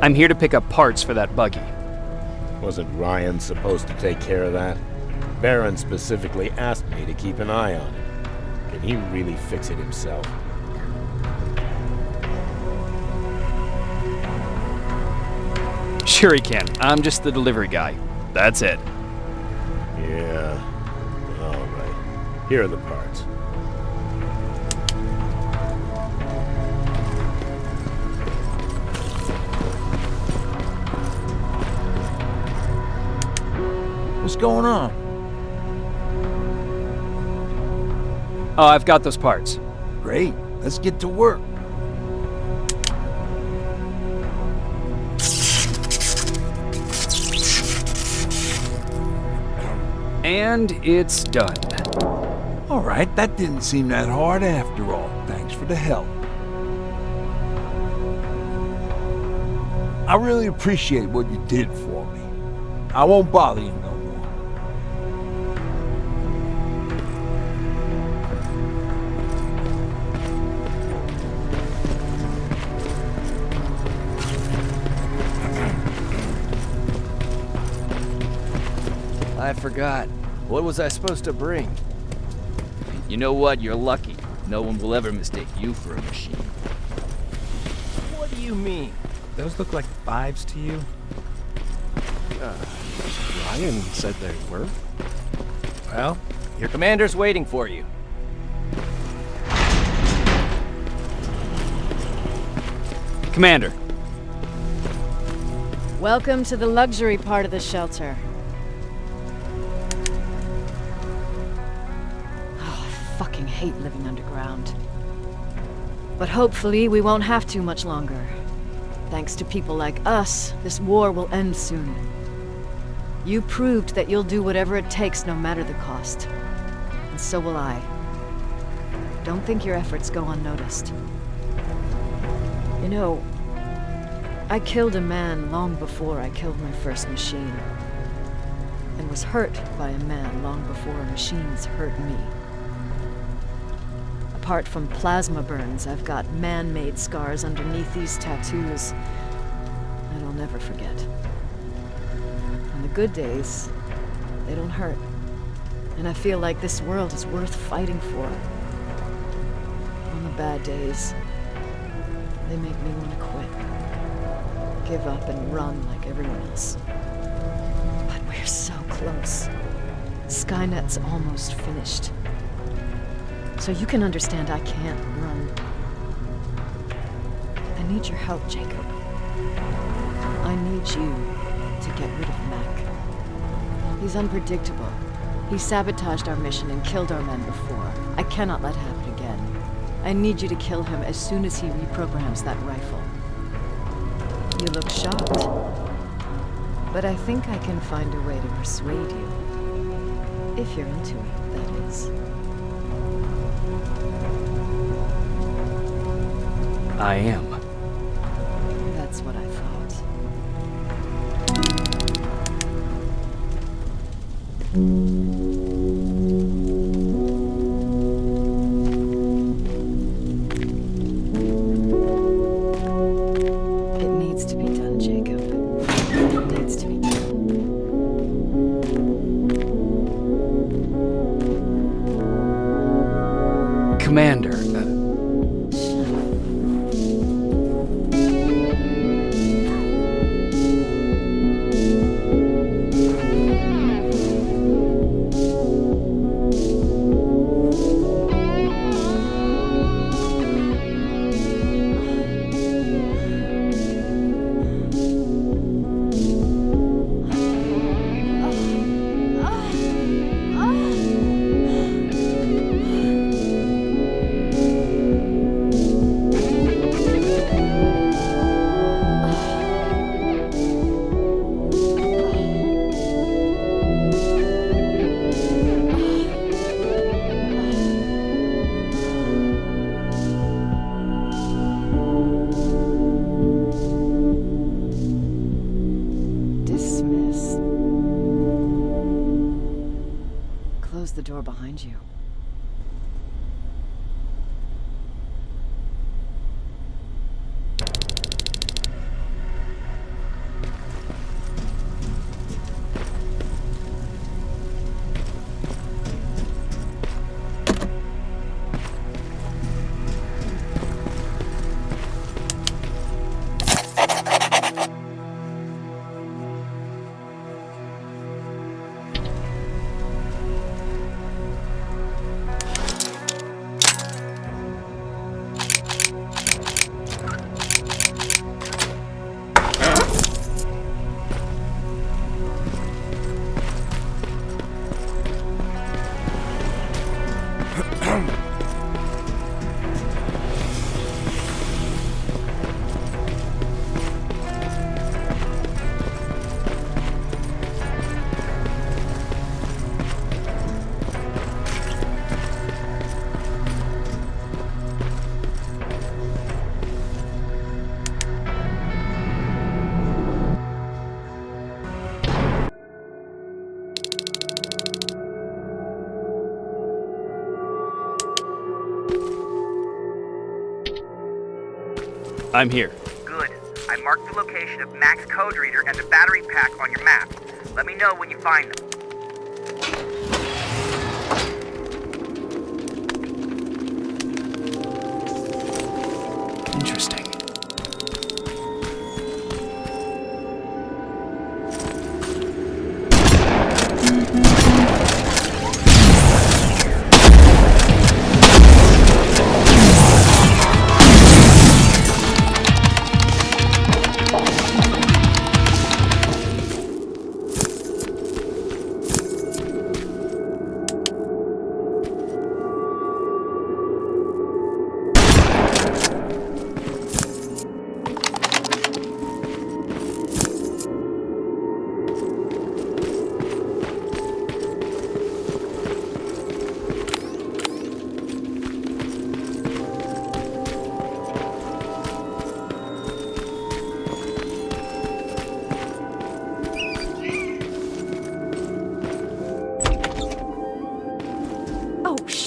I'm here to pick up parts for that buggy. Wasn't Ryan supposed to take care of that? Baron specifically asked me to keep an eye on it. Can he really fix it himself? Sure he can. I'm just the delivery guy. That's it. Yeah. All right. Here are the parts. What's going on? Oh, I've got those parts. Great. Let's get to work. And it's done. All right, that didn't seem that hard after all. Thanks for the help. I really appreciate what you did for me. I won't bother you no more. I forgot. What was I supposed to bring? You know what? You're lucky. No one will ever mistake you for a machine. What do you mean? Those look like 5s to you? Ryan said they were. Well, Your commander's waiting for you. Commander. Welcome to the luxury part of the shelter. Oh, I fucking hate living underground. But hopefully we won't have to much longer. Thanks to people like us, this war will end soon. You proved that you'll do whatever it takes, no matter the cost. And so will I. Don't think your efforts go unnoticed. You know, I killed a man long before I killed my first machine. And was hurt by a man long before machines hurt me. Apart from plasma burns, I've got man-made scars underneath these tattoos that I'll never forget. On the good days, they don't hurt. And I feel like this world is worth fighting for. On the bad days, they make me want to quit. Give up and run like everyone else. But we're so close. Skynet's almost finished. So you can understand I can't run. I need your help, Jacob. I need you to get rid of Mac. He's unpredictable. He sabotaged our mission and killed our men before. I cannot let it happen again. I need you to kill him as soon as he reprograms that rifle. You look shocked. But I think I can find a way to persuade you. If you're into it, that is. I am. That's what I thought. It needs to be done, Jacob. It needs to be done. Commander, Dismissed. Close the door behind you. I'm here. Good. I marked the location of Mac's code reader and the battery pack on your map. Let me know when you find them.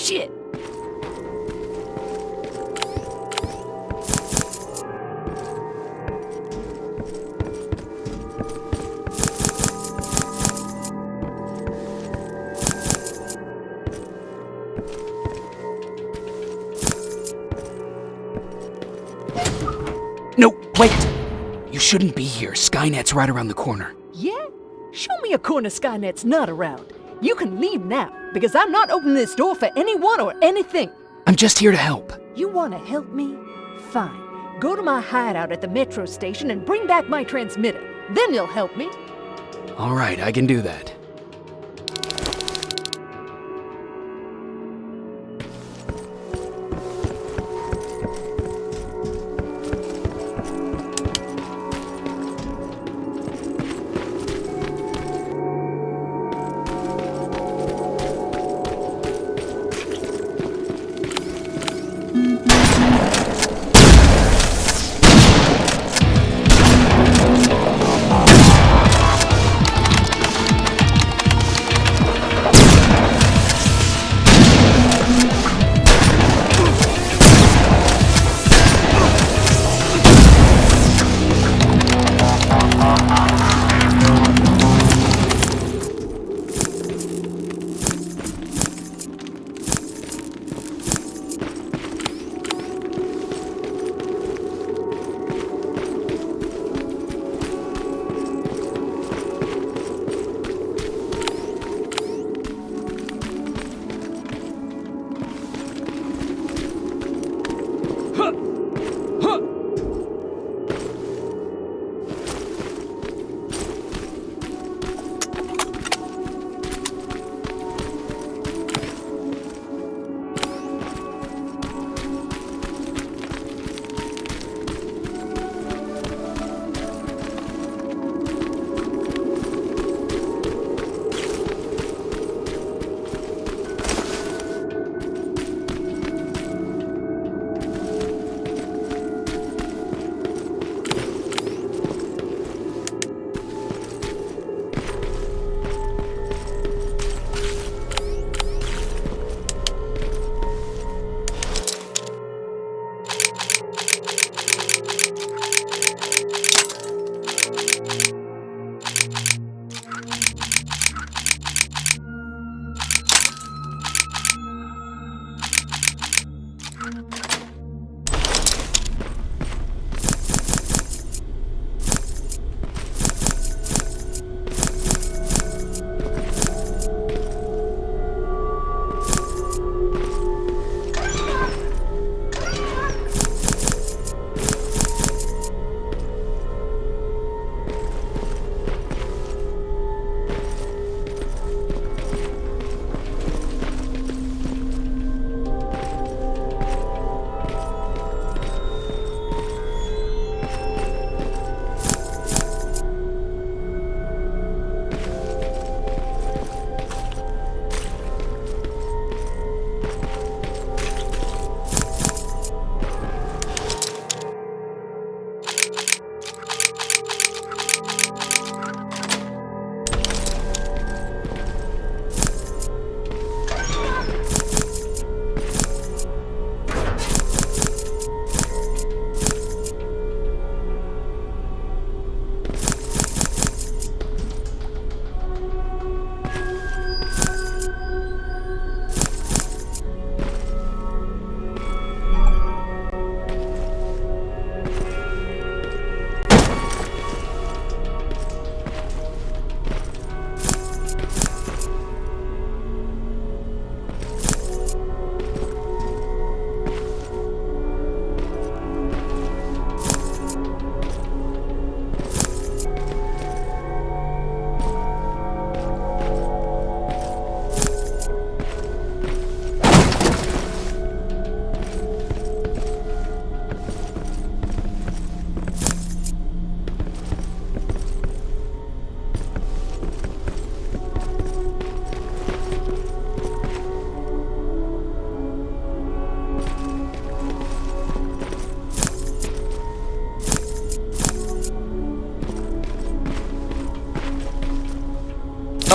Shit! No, wait! You shouldn't be here. Skynet's right around the corner. Yeah? Show me a corner Skynet's not around. You can leave now, because I'm not opening this door for anyone or anything. I'm just here to help. You want to help me? Fine. Go to my hideout at the metro station and bring back my transmitter. Then you'll help me. All right, I can do that.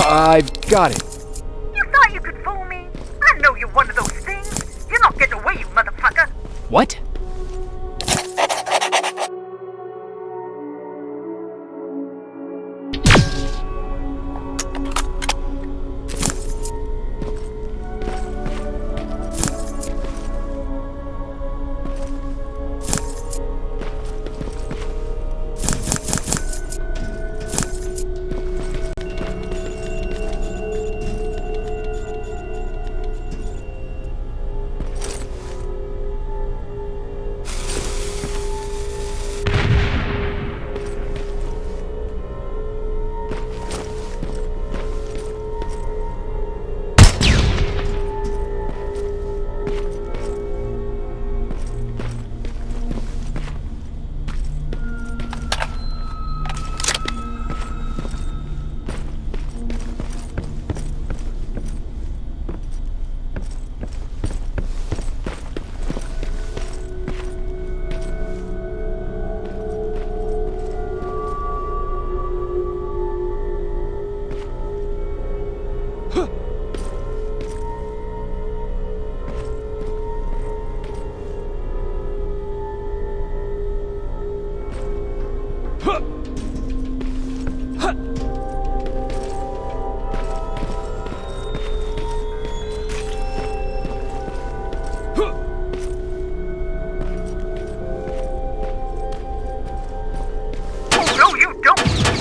I've got it. You thought you could fool me? I know you're one of those things. What?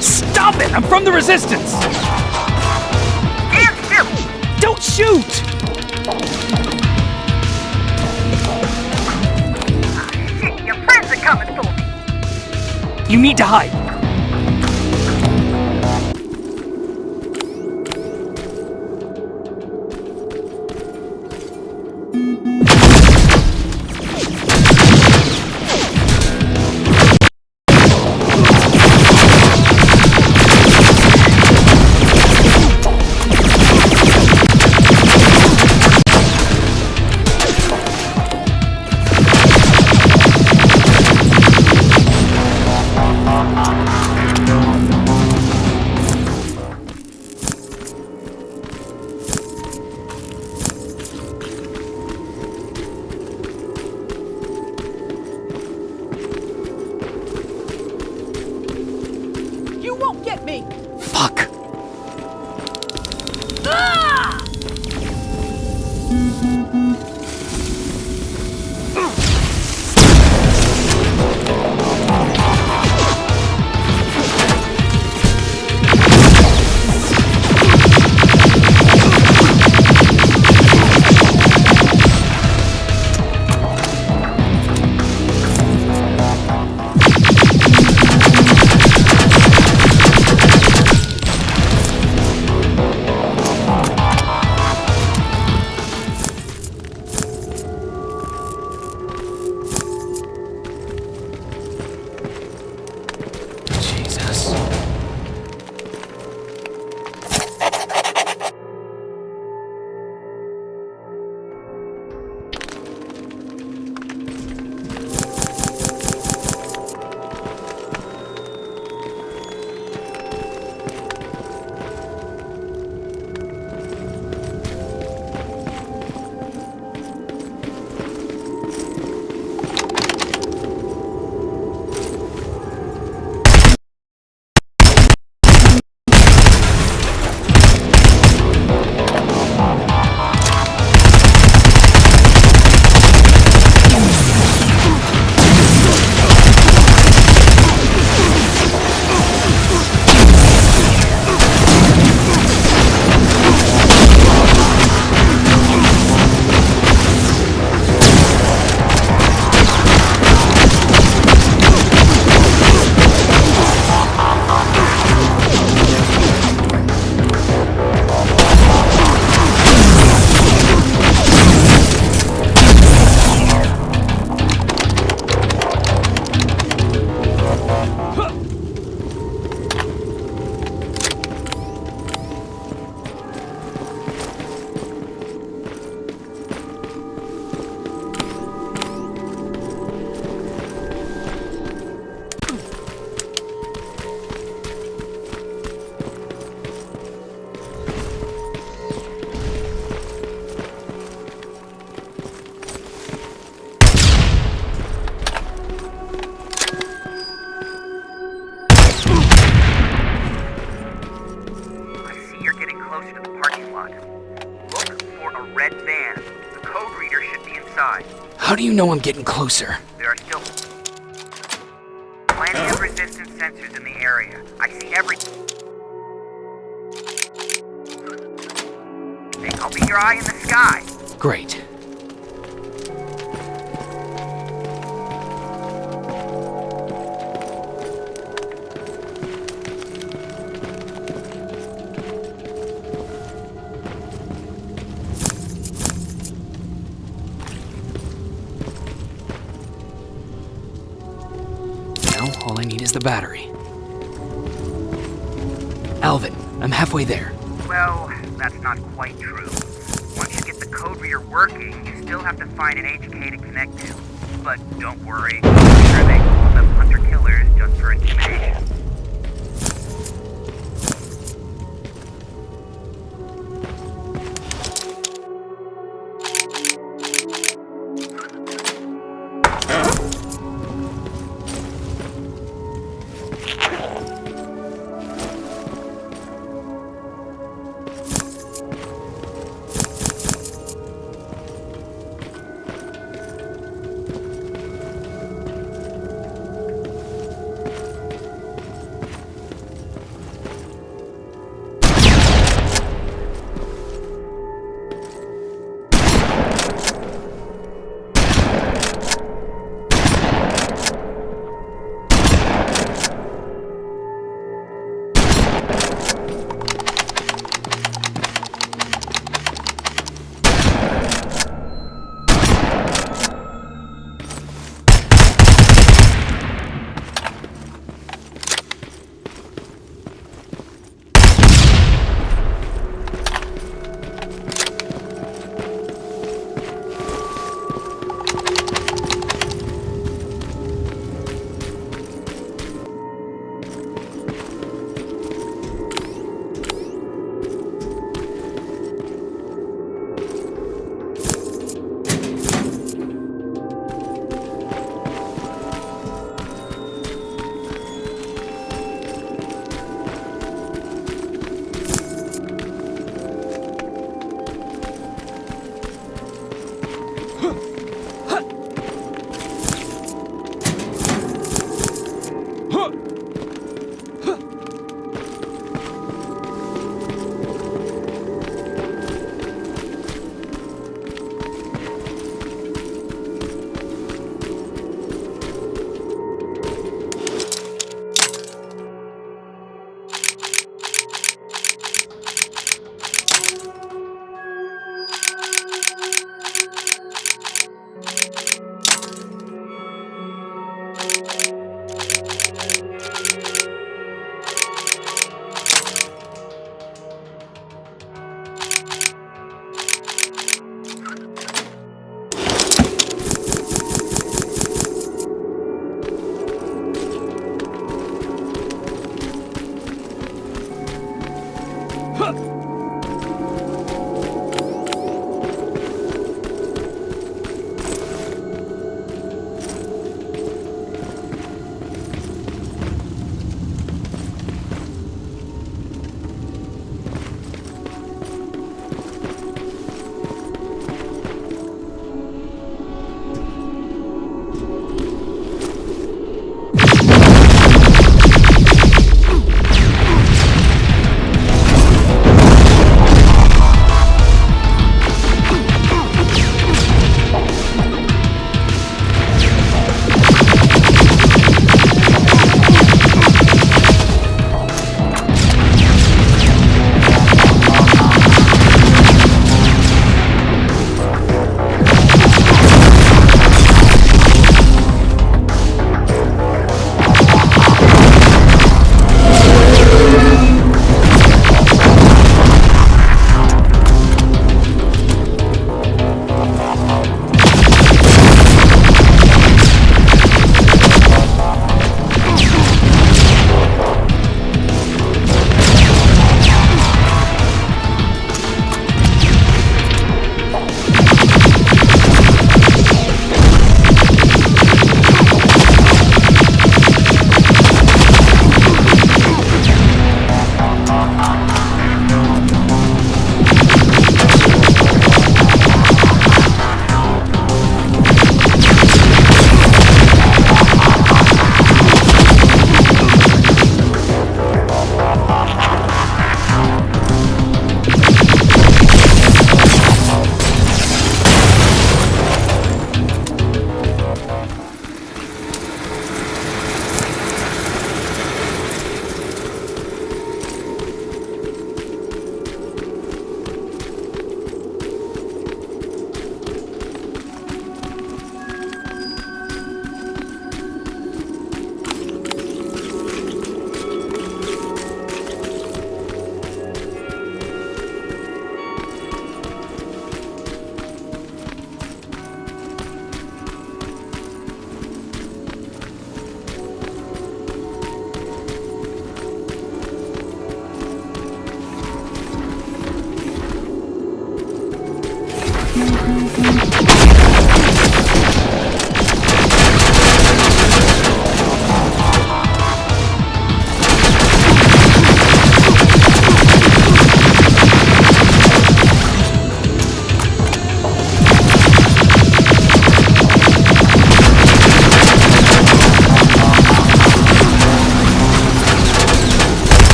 Stop it! I'm from the Resistance! Stand still! Don't shoot! Shit, your friends are coming for me! You need to hide! Fuck. a red van. The code reader should be inside. How do you know I'm getting closer? There are still plenty of resistance sensors in the area. I see everything. I'll be your eye in the sky. Great. All I need is the battery. Alvin, I'm halfway there. Well, that's not quite true. Once you get the code reader working, you still have to find an HK to connect to. But don't worry, I'm sure they called up hunter-killers just for intimidation.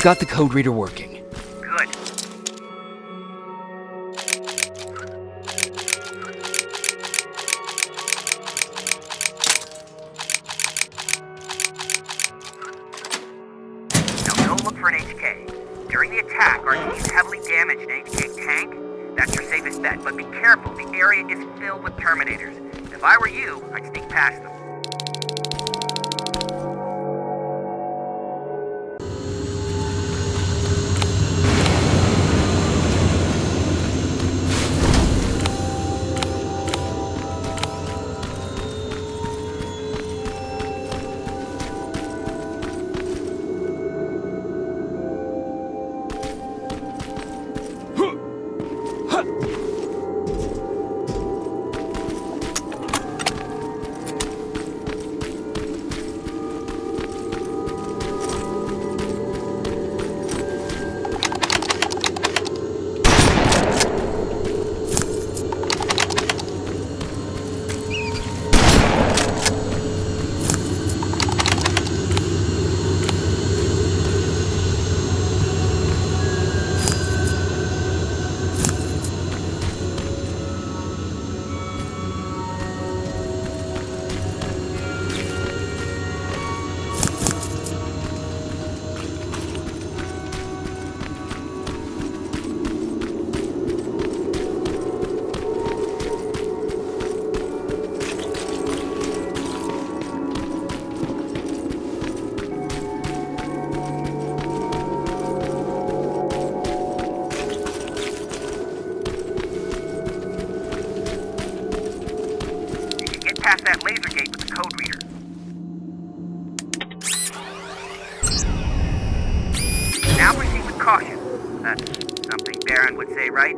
got the code reader working. Good. Now go look for an HK. During the attack, our team's heavily damaged an HK tank. That's your safest bet, but be careful. The area is filled with Terminators. If I were you, I'd sneak past them. Past that laser gate with the code reader. Now proceed with caution. That's something Baron would say, right?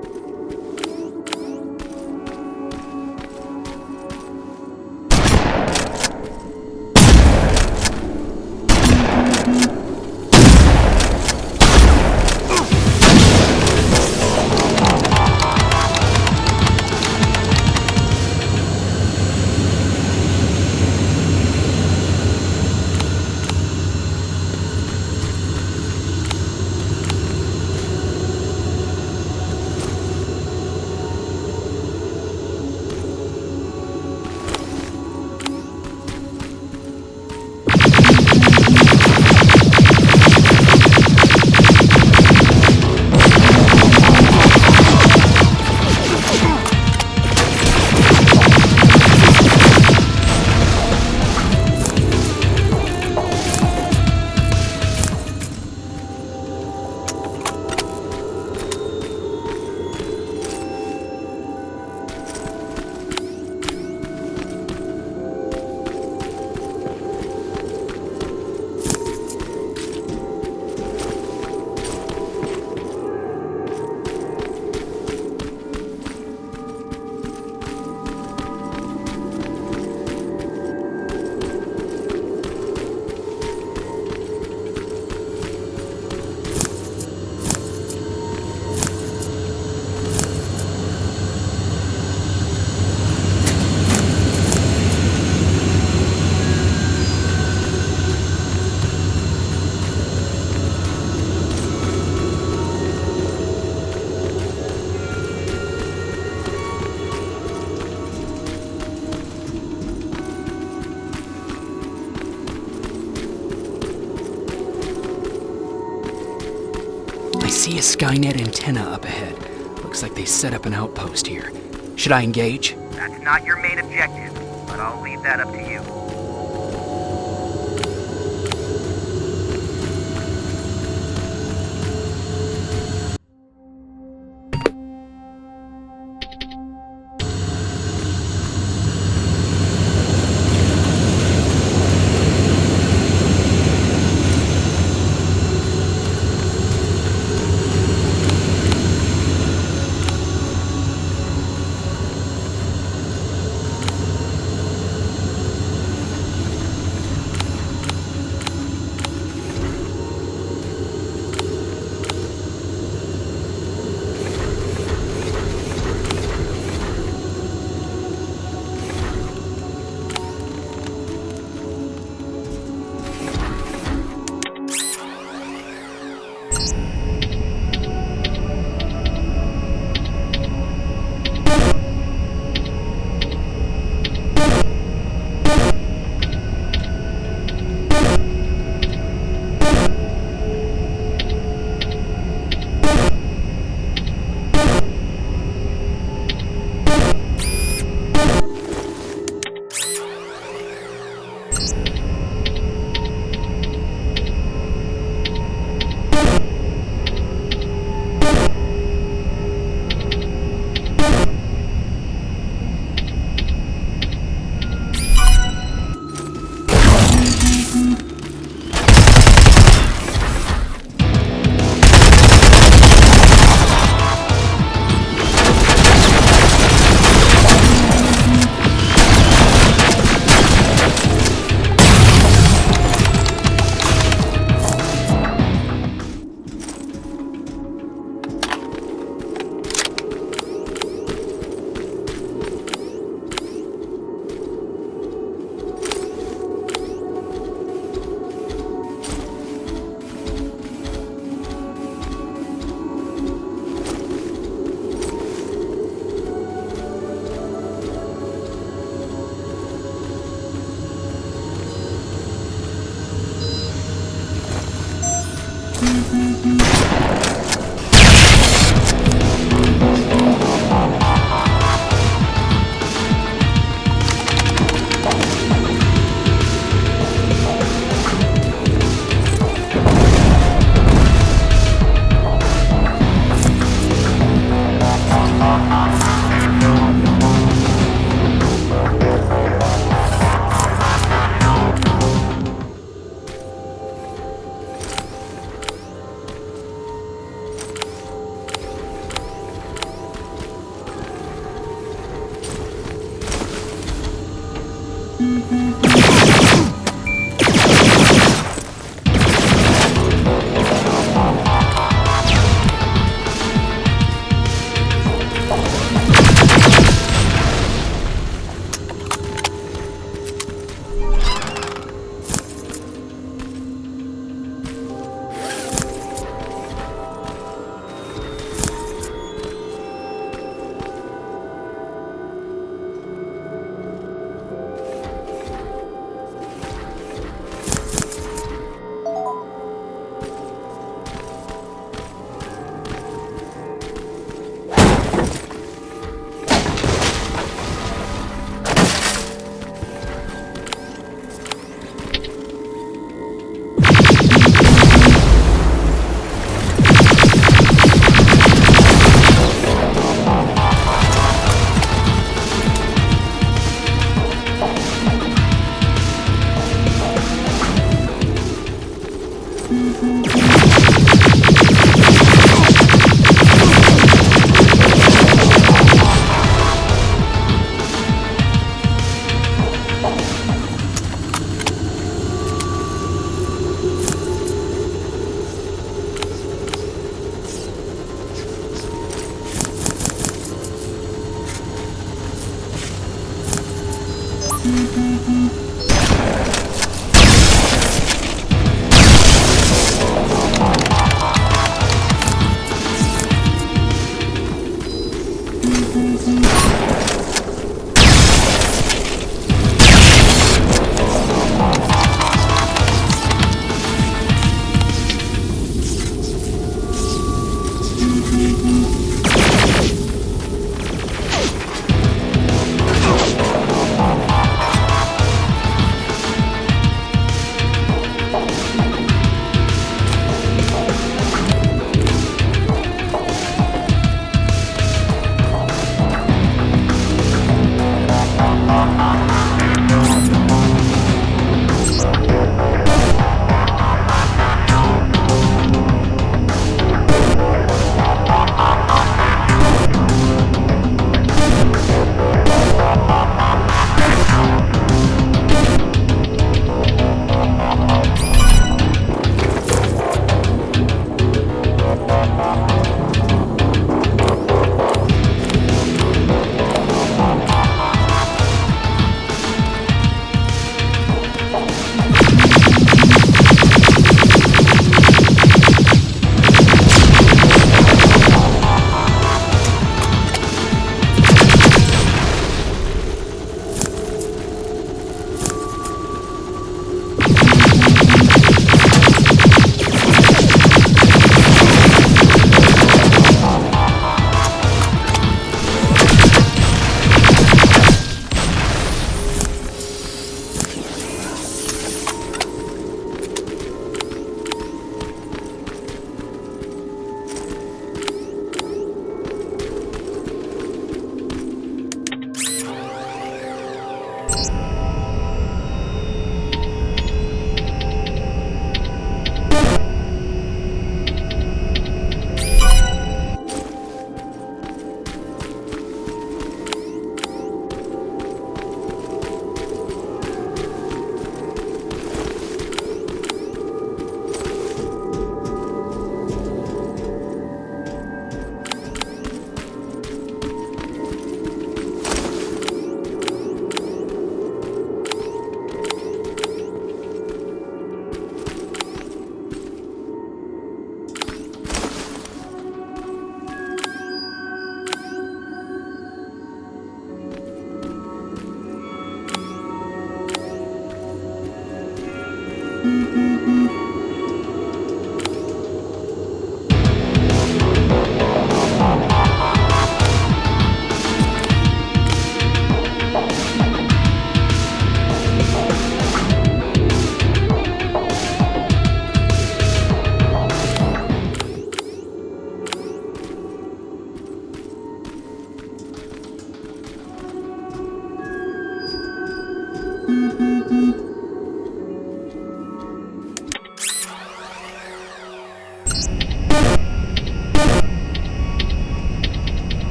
I see a Skynet antenna up ahead. Looks like they set up an outpost here. Should I engage? That's not your main objective, but I'll leave that up to you.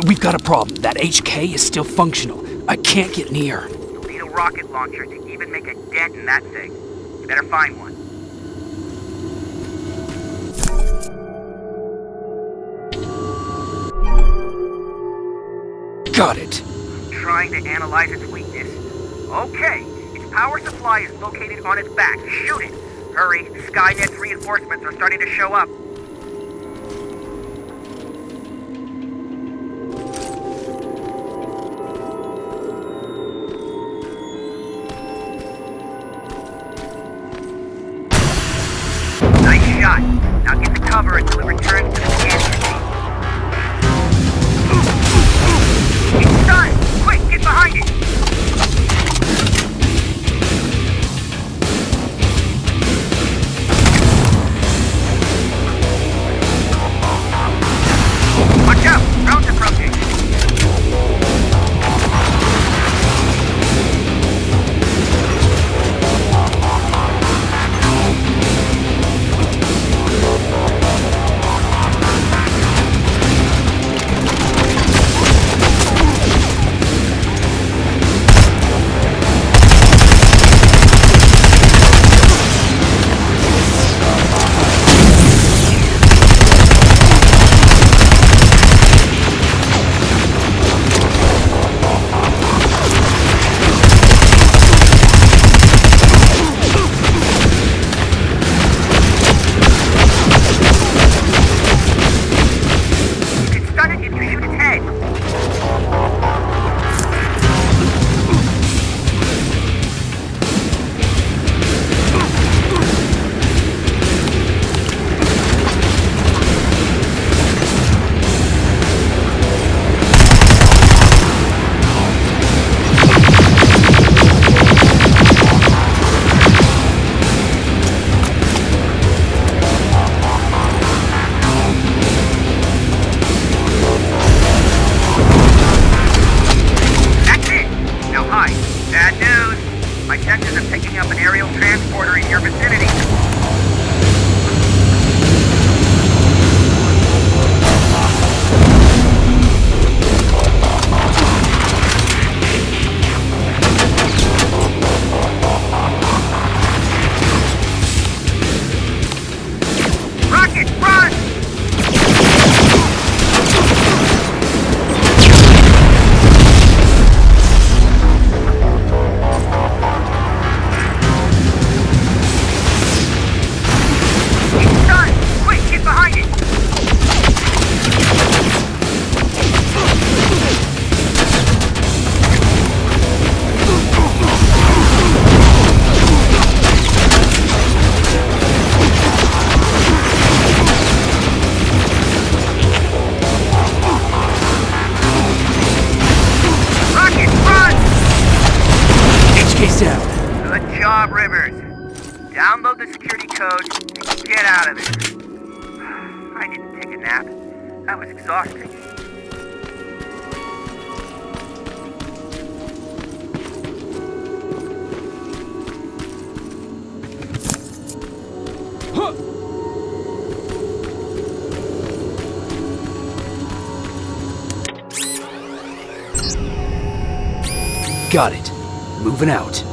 We've got a problem. That HK is still functional. I can't get near. You'll need a rocket launcher to even make a dent in that thing. You better find one. Got it. Trying to analyze its weakness. Okay, its power supply is located on its back. Shoot it! Hurry, Skynet's reinforcements are starting to show up. Nice shot. Now get the cover until it returns to the scan machine. It's done! Quick, get behind it! Watch out! Round's approaching! Download the security code and get out of there. I didn't take a nap. That was exhausting. Got it. Moving out.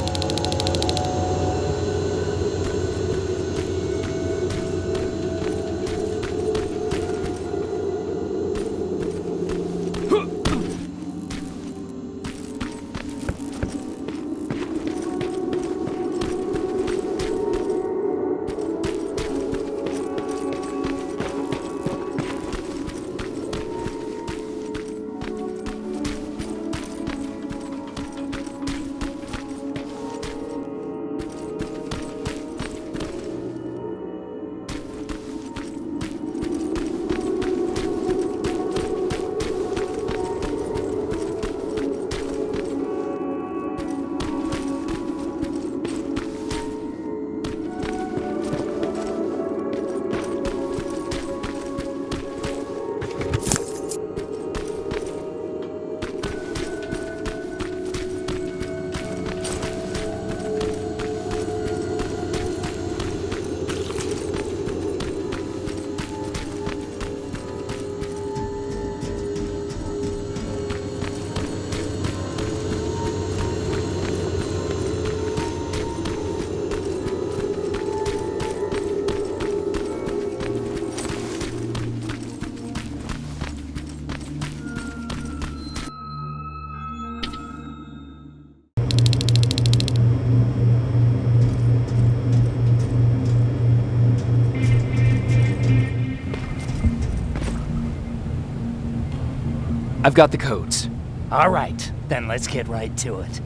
I've got the codes. All right, then let's get right to it.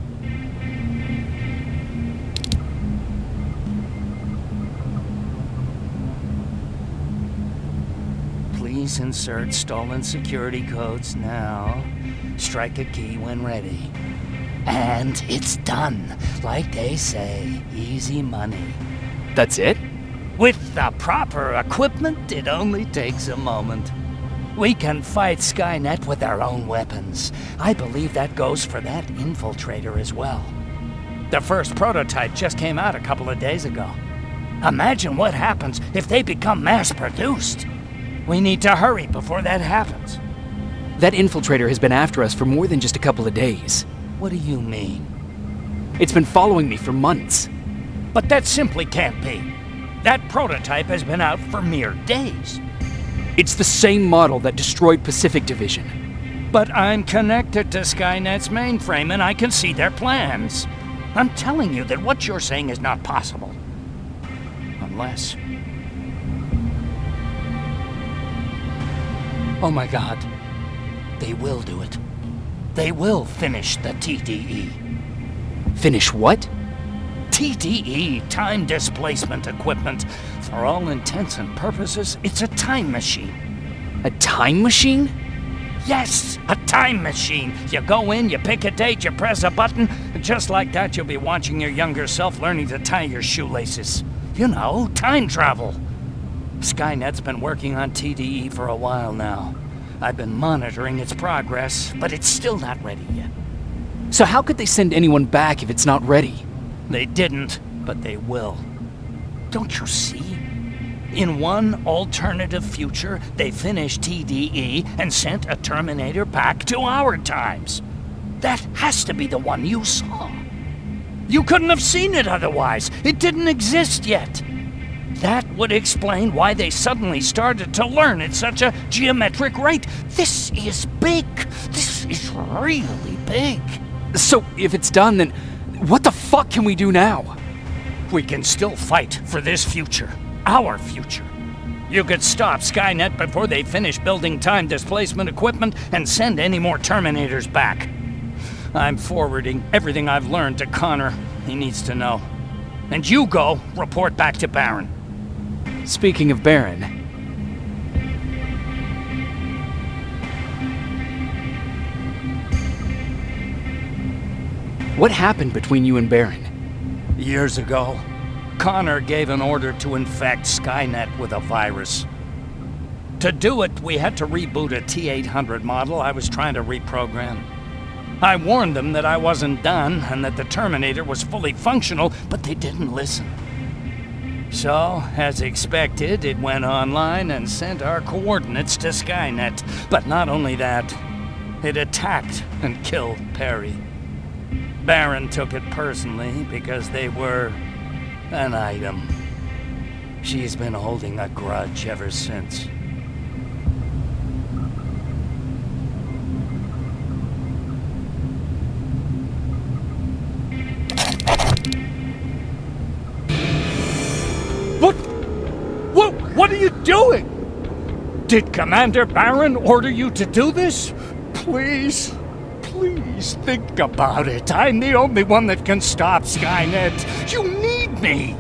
Please insert stolen security codes now. Strike a key when ready. And it's done. Like they say, easy money. That's it? With the proper equipment, it only takes a moment. We can fight Skynet with our own weapons. I believe that goes for that infiltrator as well. The first prototype just came out a couple of days ago. Imagine what happens if they become mass-produced. We need to hurry before that happens. That infiltrator has been after us for more than just a couple of days. What do you mean? It's been following me for months. But that simply can't be. That prototype has been out for mere days. It's the same model that destroyed Pacific Division. But I'm connected to Skynet's mainframe and I can see their plans. I'm telling you that what you're saying is not possible. Unless... Oh my God. They will do it. They will finish the TDE. Finish what? TDE, time displacement equipment. For all intents and purposes, it's a time machine. A time machine? Yes, a time machine. You go in, you pick a date, you press a button, and just like that you'll be watching your younger self learning to tie your shoelaces. You know, time travel. Skynet's been working on TDE for a while now. I've been monitoring its progress, but it's still not ready yet. So how could they send anyone back if it's not ready? They didn't, but they will. Don't you see? In one alternative future, they finished TDE and sent a Terminator back to our times. That has to be the one you saw. You couldn't have seen it otherwise. It didn't exist yet. That would explain why they suddenly started to learn at such a geometric rate. This is big. This is really big. So if it's done, then what the fuck can we do now? We can still fight for this future. Our future. You could stop Skynet before they finish building time displacement equipment and send any more Terminators back. I'm forwarding everything I've learned to Connor. He needs to know. And you go report back to Baron. Speaking of Baron... What happened between you and Baron? Years ago, Connor gave an order to infect Skynet with a virus. To do it, we had to reboot a T-800 model I was trying to reprogram. I warned them that I wasn't done and that the Terminator was fully functional, but they didn't listen. So, as expected, it went online and sent our coordinates to Skynet. But not only that, it attacked and killed Perry. Baron took it personally because they were an item. She's been holding a grudge ever since. What are you doing? Did Commander Baron order you to do this? Please think about it. I'm the only one that can stop Skynet. You need me.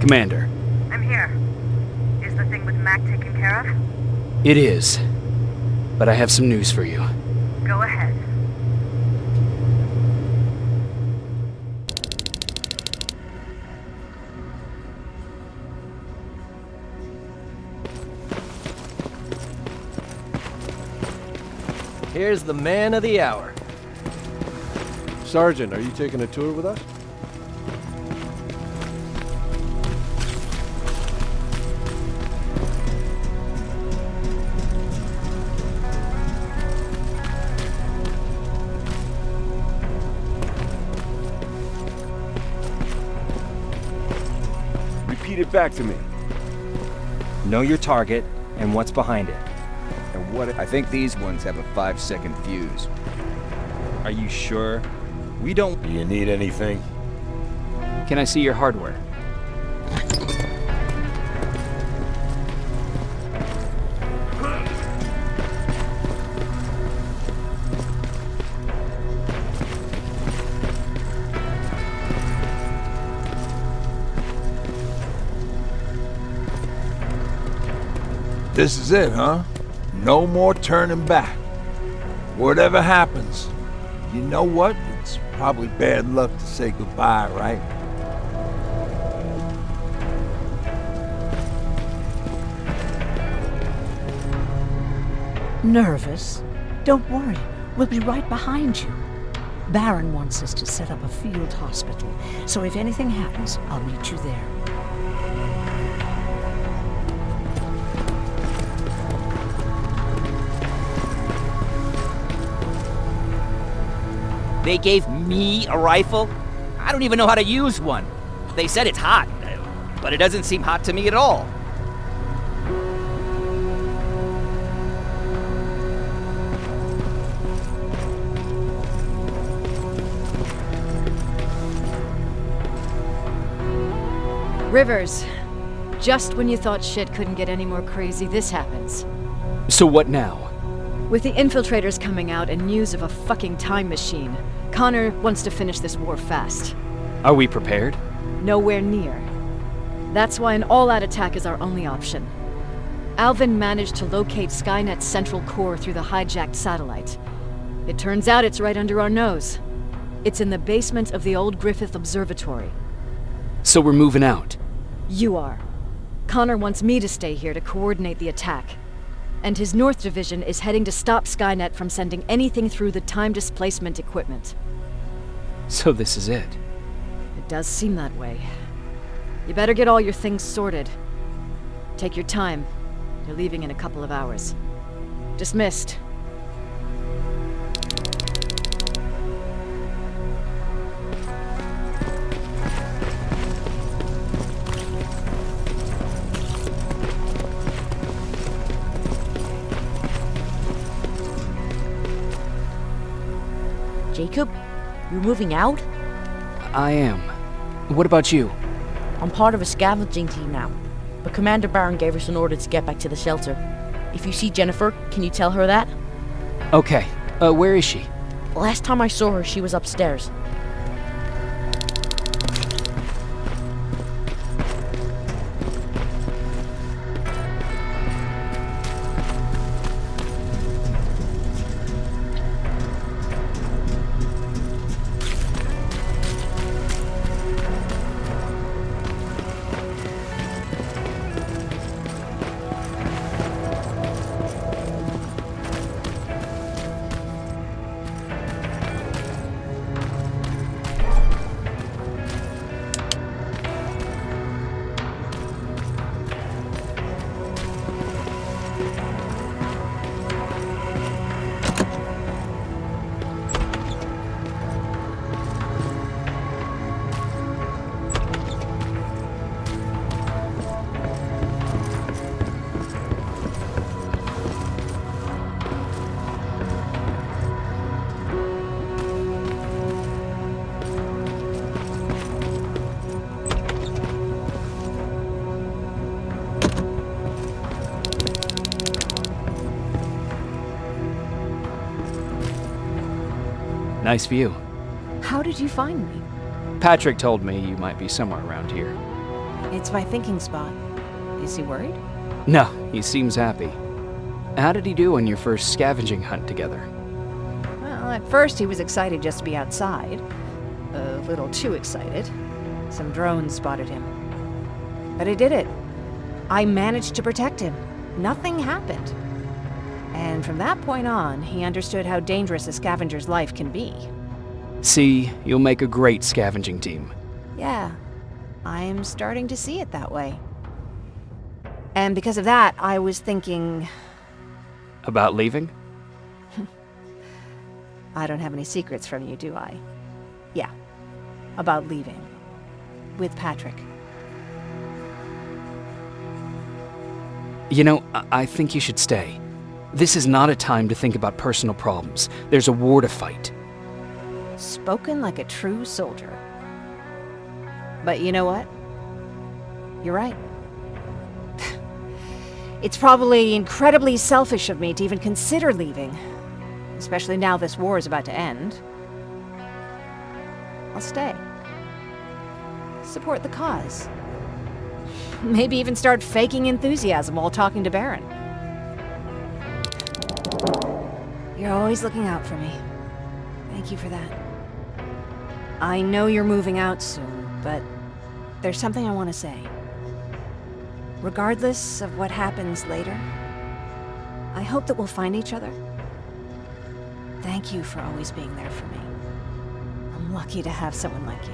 Commander. I'm here. Is the thing with Mac taken care of? It is. But I have some news for you. Go ahead. Here's the man of the hour. Sergeant, are you taking a tour with us? Repeat it back to me. Know your target and what's behind it. And what... I think these ones have a 5-second fuse. Are you sure? We don't... Do you need anything? Can I see your hardware? This is it, huh? No more turning back. Whatever happens, you know what? It's probably bad luck to say goodbye, right? Nervous? Don't worry. We'll be right behind you. Baron wants us to set up a field hospital, so if anything happens, I'll meet you there. They gave me a rifle? I don't even know how to use one. They said it's hot, but it doesn't seem hot to me at all. Rivers. Just when you thought shit couldn't get any more crazy, this happens. So what now? With the infiltrators coming out and news of a fucking time machine, Connor wants to finish this war fast. Are we prepared? Nowhere near. That's why an all-out attack is our only option. Alvin managed to locate Skynet's central core through the hijacked satellite. It turns out it's right under our nose. It's in the basement of the old Griffith Observatory. So we're moving out. You are. Connor wants me to stay here to coordinate the attack. And his North Division is heading to stop Skynet from sending anything through the time displacement equipment. So this is it. It does seem that way. You better get all your things sorted. Take your time. You're leaving in a couple of hours. Dismissed. Jacob, you're moving out? I am. What about you? I'm part of a scavenging team now, but Commander Baron gave us an order to get back to the shelter. If you see Jennifer, can you tell her that? Okay. Where is she? Last time I saw her, she was upstairs. Nice view. How did you find me? Patrick told me you might be somewhere around here. It's my thinking spot. Is he worried? No, he seems happy. How did he do on your first scavenging hunt together? Well, at first he was excited just to be outside. A little too excited. Some drones spotted him. But I did it. I managed to protect him. Nothing happened. And from that point on, he understood how dangerous a scavenger's life can be. See, you'll make a great scavenging team. Yeah, I'm starting to see it that way. And because of that, I was thinking... About leaving? I don't have any secrets from you, do I? Yeah, about leaving. With Patrick. You know, I think you should stay. This is not a time to think about personal problems. There's a war to fight. Spoken like a true soldier. But you know what? You're right. It's probably incredibly selfish of me to even consider leaving, especially now this war is about to end. I'll stay. Support the cause. Maybe even start faking enthusiasm while talking to Baron. You're always looking out for me. Thank you for that. I know you're moving out soon, but there's something I want to say. Regardless of what happens later, I hope that we'll find each other. Thank you for always being there for me. I'm lucky to have someone like you.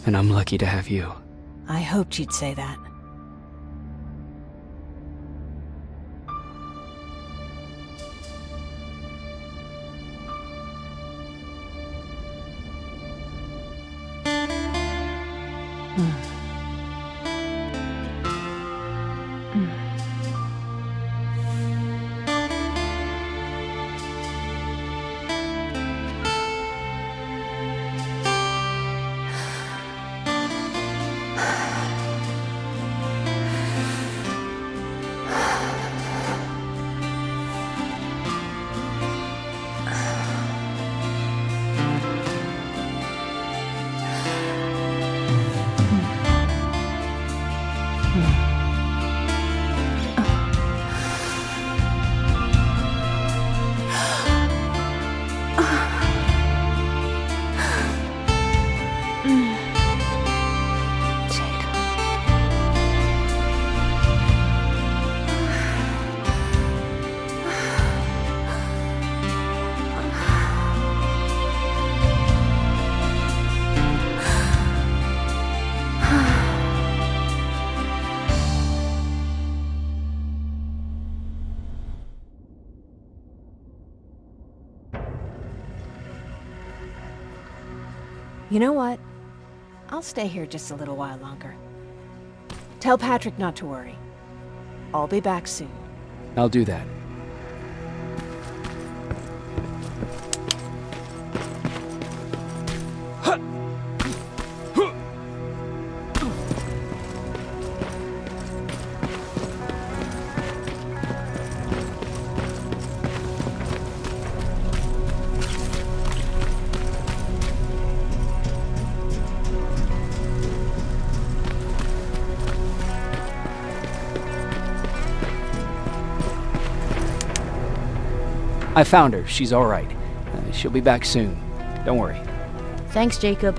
And I'm lucky to have you. I hoped you'd say that. You know what? I'll stay here just a little while longer. Tell Patrick not to worry. I'll be back soon. I'll do that. I found her. She's all right. She'll be back soon. Don't worry. Thanks, Jacob.